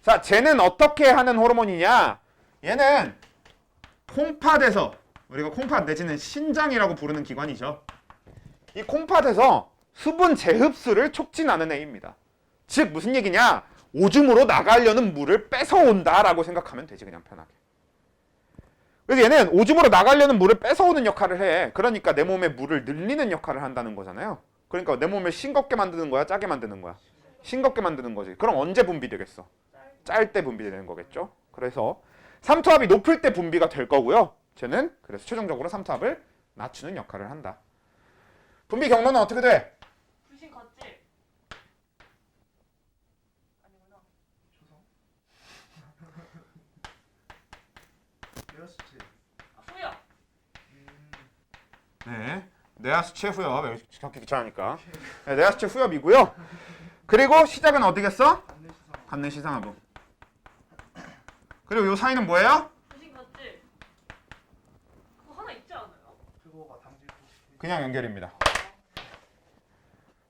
자, 쟤는 어떻게 하는 호르몬이냐? 얘는 콩팥에서, 우리가 콩팥 내지는 신장이라고 부르는 기관이죠. 이 콩팥에서 수분 재흡수를 촉진하는 애입니다. 즉 무슨 얘기냐? 오줌으로 나가려는 물을 뺏어온다라고 생각하면 되지, 그냥 편하게. 그래서 얘는 오줌으로 나가려는 물을 뺏어오는 역할을 해. 그러니까 내 몸에 물을 늘리는 역할을 한다는 거잖아요. 그러니까 내 몸을 싱겁게 만드는 거야, 짜게 만드는 거야? 싱겁게 만드는 거지. 그럼 언제 분비되겠어? 짤 때 분비되는 거겠죠. 그래서 삼투압이 높을 때 분비가 될 거고요. 쟤는 그래서 최종적으로 삼투압을 낮추는 역할을 한다. 분비 경로는 어떻게 돼? 부신 겉질 아니구나. 에어스체. 후야 네, 내하수체 후엽. 여기 적기 귀찮으니까. 네, 내하수체 후엽이고요. 그리고 시작은 어디겠어? 관내 시상하부. 그리고 요 사이는 뭐예요? 부신 겉질 그거 하나 있지 않아요? 그거가 당질. 그냥 연결입니다.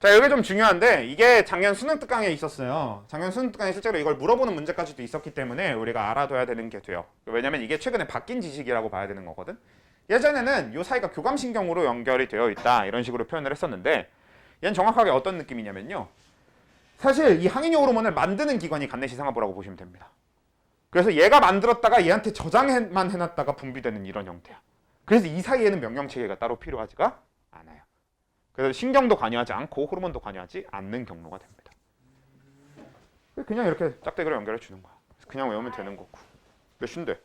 자, 이게 좀 중요한데 이게 작년 수능 특강에 있었어요. 작년 수능 특강에 실제로 이걸 물어보는 문제까지도 있었기 때문에 우리가 알아둬야 되는 게 돼요. 왜냐면 이게 최근에 바뀐 지식이라고 봐야 되는 거거든. 예전에는 요 사이가 교감신경으로 연결이 되어 있다 이런 식으로 표현을 했었는데 얘는 정확하게 어떤 느낌이냐면요. 사실 이 항이뇨 호르몬을 만드는 기관이 간내시상하부라고 보시면 됩니다. 그래서 얘가 만들었다가 얘한테 저장만 해놨다가 분비되는 이런 형태야. 그래서 이 사이에는 명령체계가 따로 필요하지가 않아요. 그래서 신경도 관여하지 않고 호르몬도 관여하지 않는 경로가 됩니다. 그냥 이렇게 짝대기로 연결해 주는 거야. 그냥 외우면 되는 거고. 몇 시인데?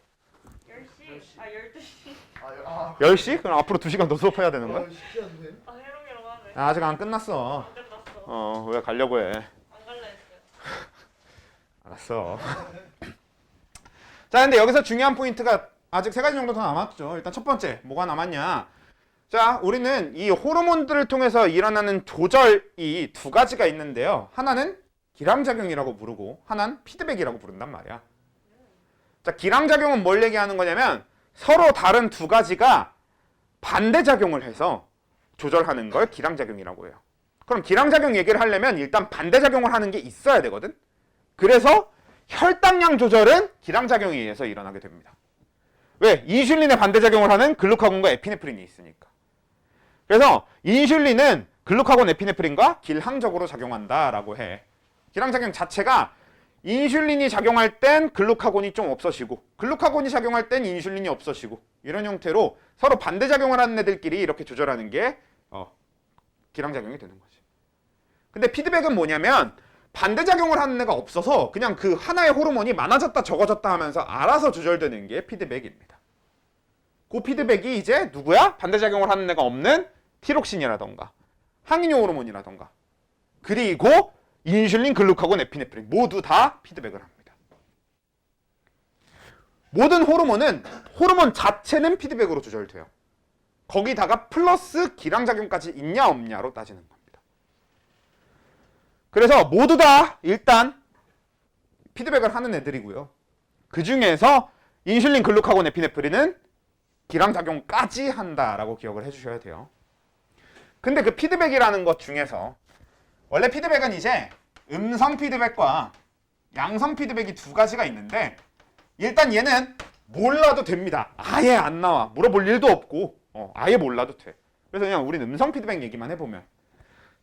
10시 아 12시 10시? 그럼 앞으로 2시간 더 수업해야 되는 거야? 신기한데. 아 해롱해롱 하네. 아직 안 끝났어. 안 끝났어. 왜 가려고 해? 안 갈라 했어요. 알았어. 자, 근데 여기서 중요한 포인트가 아직 3가지 정도 더 남았죠. 일단 첫 번째, 뭐가 남았냐? 자, 우리는 이 호르몬들을 통해서 일어나는 조절이 2가지가 있는데요. 하나는 기량작용이라고 부르고 하나는 피드백이라고 부른단 말이야. 자, 기량작용은 뭘 얘기하는 거냐면 서로 다른 2가지가 반대작용을 해서 조절하는 걸 기량작용이라고 해요. 그럼 기량작용 얘기를 하려면 일단 반대작용을 하는 게 있어야 되거든. 그래서 혈당량 조절은 기량작용에 의해서 일어나게 됩니다. 왜? 인슐린의 반대작용을 하는 글루카곤과 에피네프린이 있으니까. 그래서 인슐린은 글루카곤, 에피네프린과 길항적으로 작용한다라고 해. 기량작용 자체가 인슐린이 작용할 땐 글루카곤이 좀 없어지고 글루카곤이 작용할 땐 인슐린이 없어지고 이런 형태로 서로 반대작용을 하는 애들끼리 이렇게 조절하는 게 기량작용이 되는 거지. 근데 피드백은 뭐냐면 반대작용을 하는 애가 없어서 그냥 그 하나의 호르몬이 많아졌다 적어졌다 하면서 알아서 조절되는 게 피드백입니다. 그 피드백이 이제 누구야? 반대작용을 하는 애가 없는 티록신이라던가 항이뇨 호르몬이라던가 그리고 인슐린, 글루카곤, 에피네프린 모두 다 피드백을 합니다. 모든 호르몬은 호르몬 자체는 피드백으로 조절돼요. 거기다가 플러스 기량작용까지 있냐 없냐로 따지는 겁니다. 그래서 모두 다 일단 피드백을 하는 애들이고요. 그 중에서 인슐린, 글루카곤, 에피네프린은 기량작용까지 한다라고 기억을 해주셔야 돼요. 근데 그 피드백이라는 것 중에서 원래 피드백은 이제 음성 피드백과 양성 피드백이 2가지가 있는데 일단 얘는 몰라도 됩니다. 아예 안 나와. 물어볼 일도 없고 아예 몰라도 돼. 그래서 그냥 우린 음성 피드백 얘기만 해보면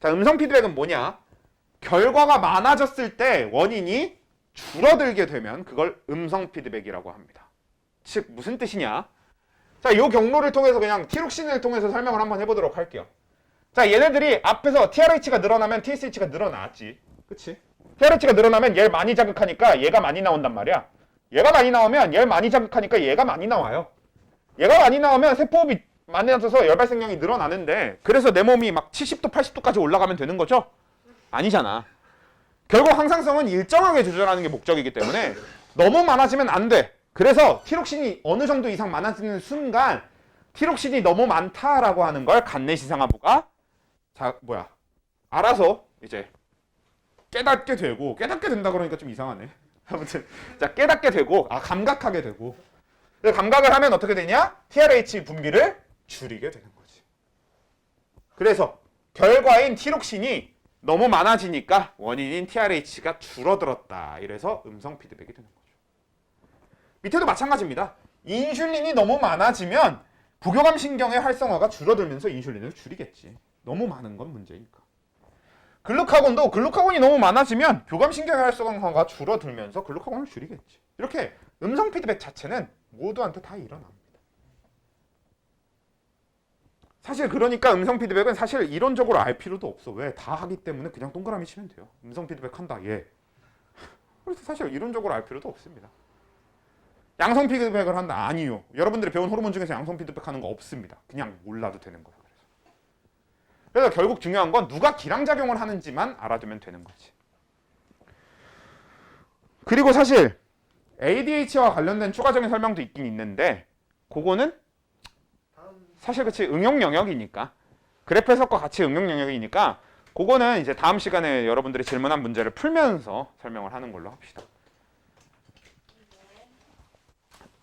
자, 음성 피드백은 뭐냐? 결과가 많아졌을 때 원인이 줄어들게 되면 그걸 음성 피드백이라고 합니다. 즉 무슨 뜻이냐? 자, 이 경로를 통해서 그냥 티록신을 통해서 설명을 한번 해보도록 할게요. 자, 얘네들이 앞에서 TRH가 늘어나면 TSH가 늘어났지. 그치? TRH가 늘어나면 얘를 많이 자극하니까 얘가 많이 나온단 말이야. 얘가 많이 나오면 얘를 많이 자극하니까 얘가 많이 나와요. 얘가 많이 나오면 세포호흡이 많이 나서 열발생량이 늘어나는데 그래서 내 몸이 막 70도, 80도까지 올라가면 되는 거죠? 아니잖아. 결국 항상성은 일정하게 조절하는 게 목적이기 때문에 너무 많아지면 안 돼. 그래서 티록신이 어느 정도 이상 많아지는 순간 티록신이 너무 많다라고 하는 걸 간내시상하부가 알아서 이제 깨닫게 되고, 깨닫게 된다 그러니까 좀 이상하네. 아무튼 자, 깨닫게 되고, 감각하게 되고, 감각을 하면 어떻게 되냐? TRH 분비를 줄이게 되는 거지. 그래서 결과인 티록신이 너무 많아지니까 원인인 TRH가 줄어들었다. 이래서 음성 피드백이 되는 거죠. 밑에도 마찬가지입니다. 인슐린이 너무 많아지면 부교감 신경의 활성화가 줄어들면서 인슐린을 줄이겠지. 너무 많은 건 문제니까. 글루카곤이 너무 많아지면 교감 신경의 활성화가 줄어들면서 글루카곤을 줄이겠지. 이렇게 음성 피드백 자체는 모두한테 다 일어납니다. 사실 그러니까 음성 피드백은 사실 이론적으로 알 필요도 없어. 왜? 다 하기 때문에 그냥 동그라미 치면 돼요. 음성 피드백 한다. 예. 그래서 사실 이론적으로 알 필요도 없습니다. 양성 피드백을 한다. 아니요. 여러분들이 배운 호르몬 중에서 양성 피드백 하는 거 없습니다. 그냥 몰라도 되는 거예요. 그래서 결국 중요한 건 누가 기량작용을 하는지만 알아두면 되는 거지. 그리고 사실 ADH와 관련된 추가적인 설명도 있긴 있는데 그거는 사실 그치 응용 영역이니까 그래프 해석과 같이 응용 영역이니까 그거는 이제 다음 시간에 여러분들이 질문한 문제를 풀면서 설명을 하는 걸로 합시다.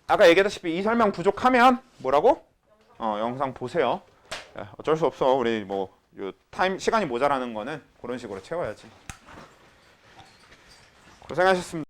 아까 얘기했다시피 이 설명 부족하면 뭐라고? 영상 보세요. 어쩔 수 없어. 우리 뭐 요 시간이 모자라는 거는 그런 식으로 채워야지. 고생하셨습니다.